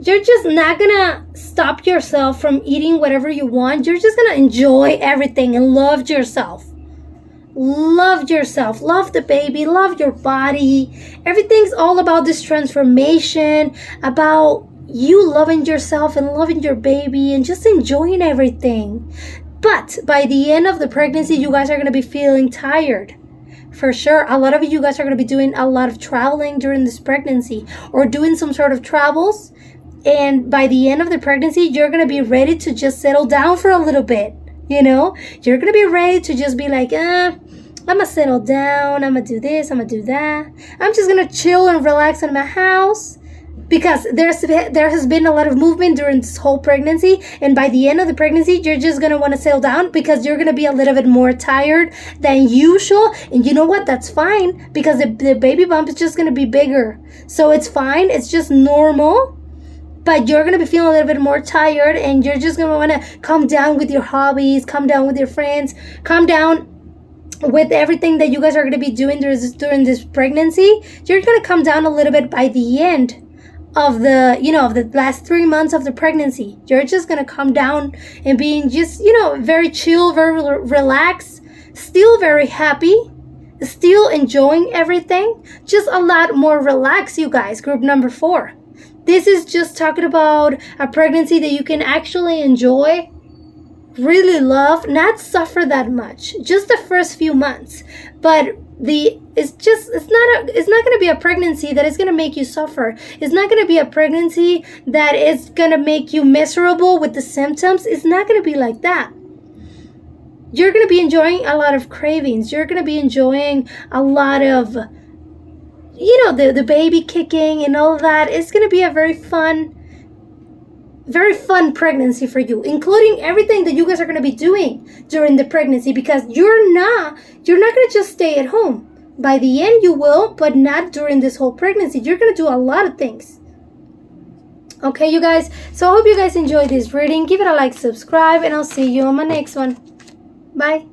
you're just not gonna stop yourself from eating whatever you want. You're just gonna enjoy everything and love yourself. Love yourself. Love the baby. Love your body. Everything's all about this transformation, about you loving yourself and loving your baby and just enjoying everything. But by the end of the pregnancy, you guys are gonna be feeling tired. For sure, a lot of you guys are going to be doing a lot of traveling during this pregnancy, or doing some sort of travels. And by the end of the pregnancy, you're going to be ready to just settle down for a little bit. You're going to be ready to just be like, I'm going to settle down. I'm going to do this. I'm going to do that. I'm just going to chill and relax in my house. Because there has been a lot of movement during this whole pregnancy, and by the end of the pregnancy, you're just going to want to settle down because you're going to be a little bit more tired than usual. And you know what? That's fine, because the baby bump is just going to be bigger. So it's fine. It's just normal. But you're going to be feeling a little bit more tired, and you're just going to want to calm down with your hobbies, calm down with your friends, calm down with everything that you guys are going to be doing during this pregnancy. You're going to come down a little bit by the end of the of the last 3 months of the pregnancy. You're just gonna come down and being just very chill, very relaxed, still very happy, still enjoying everything, just a lot more relaxed, you guys. Group number 4, this is just talking about a pregnancy that you can actually enjoy, really love, not suffer that much, just the first few months. But it's not going to be a pregnancy that is going to make you suffer. It's not going to be a pregnancy that is going to make you miserable with the symptoms. It's not going to be like that. You're going to be enjoying a lot of cravings. You're going to be enjoying a lot of the baby kicking and all that. It's going to be a very fun pregnancy for you, including everything that you guys are going to be doing during the pregnancy, because you're not going to just stay at home. By the end you will, but not during this whole pregnancy. You're going to do a lot of things. Okay, you guys, so I hope you guys enjoyed this reading. Give it a like, subscribe, and I'll see you on my next one. Bye.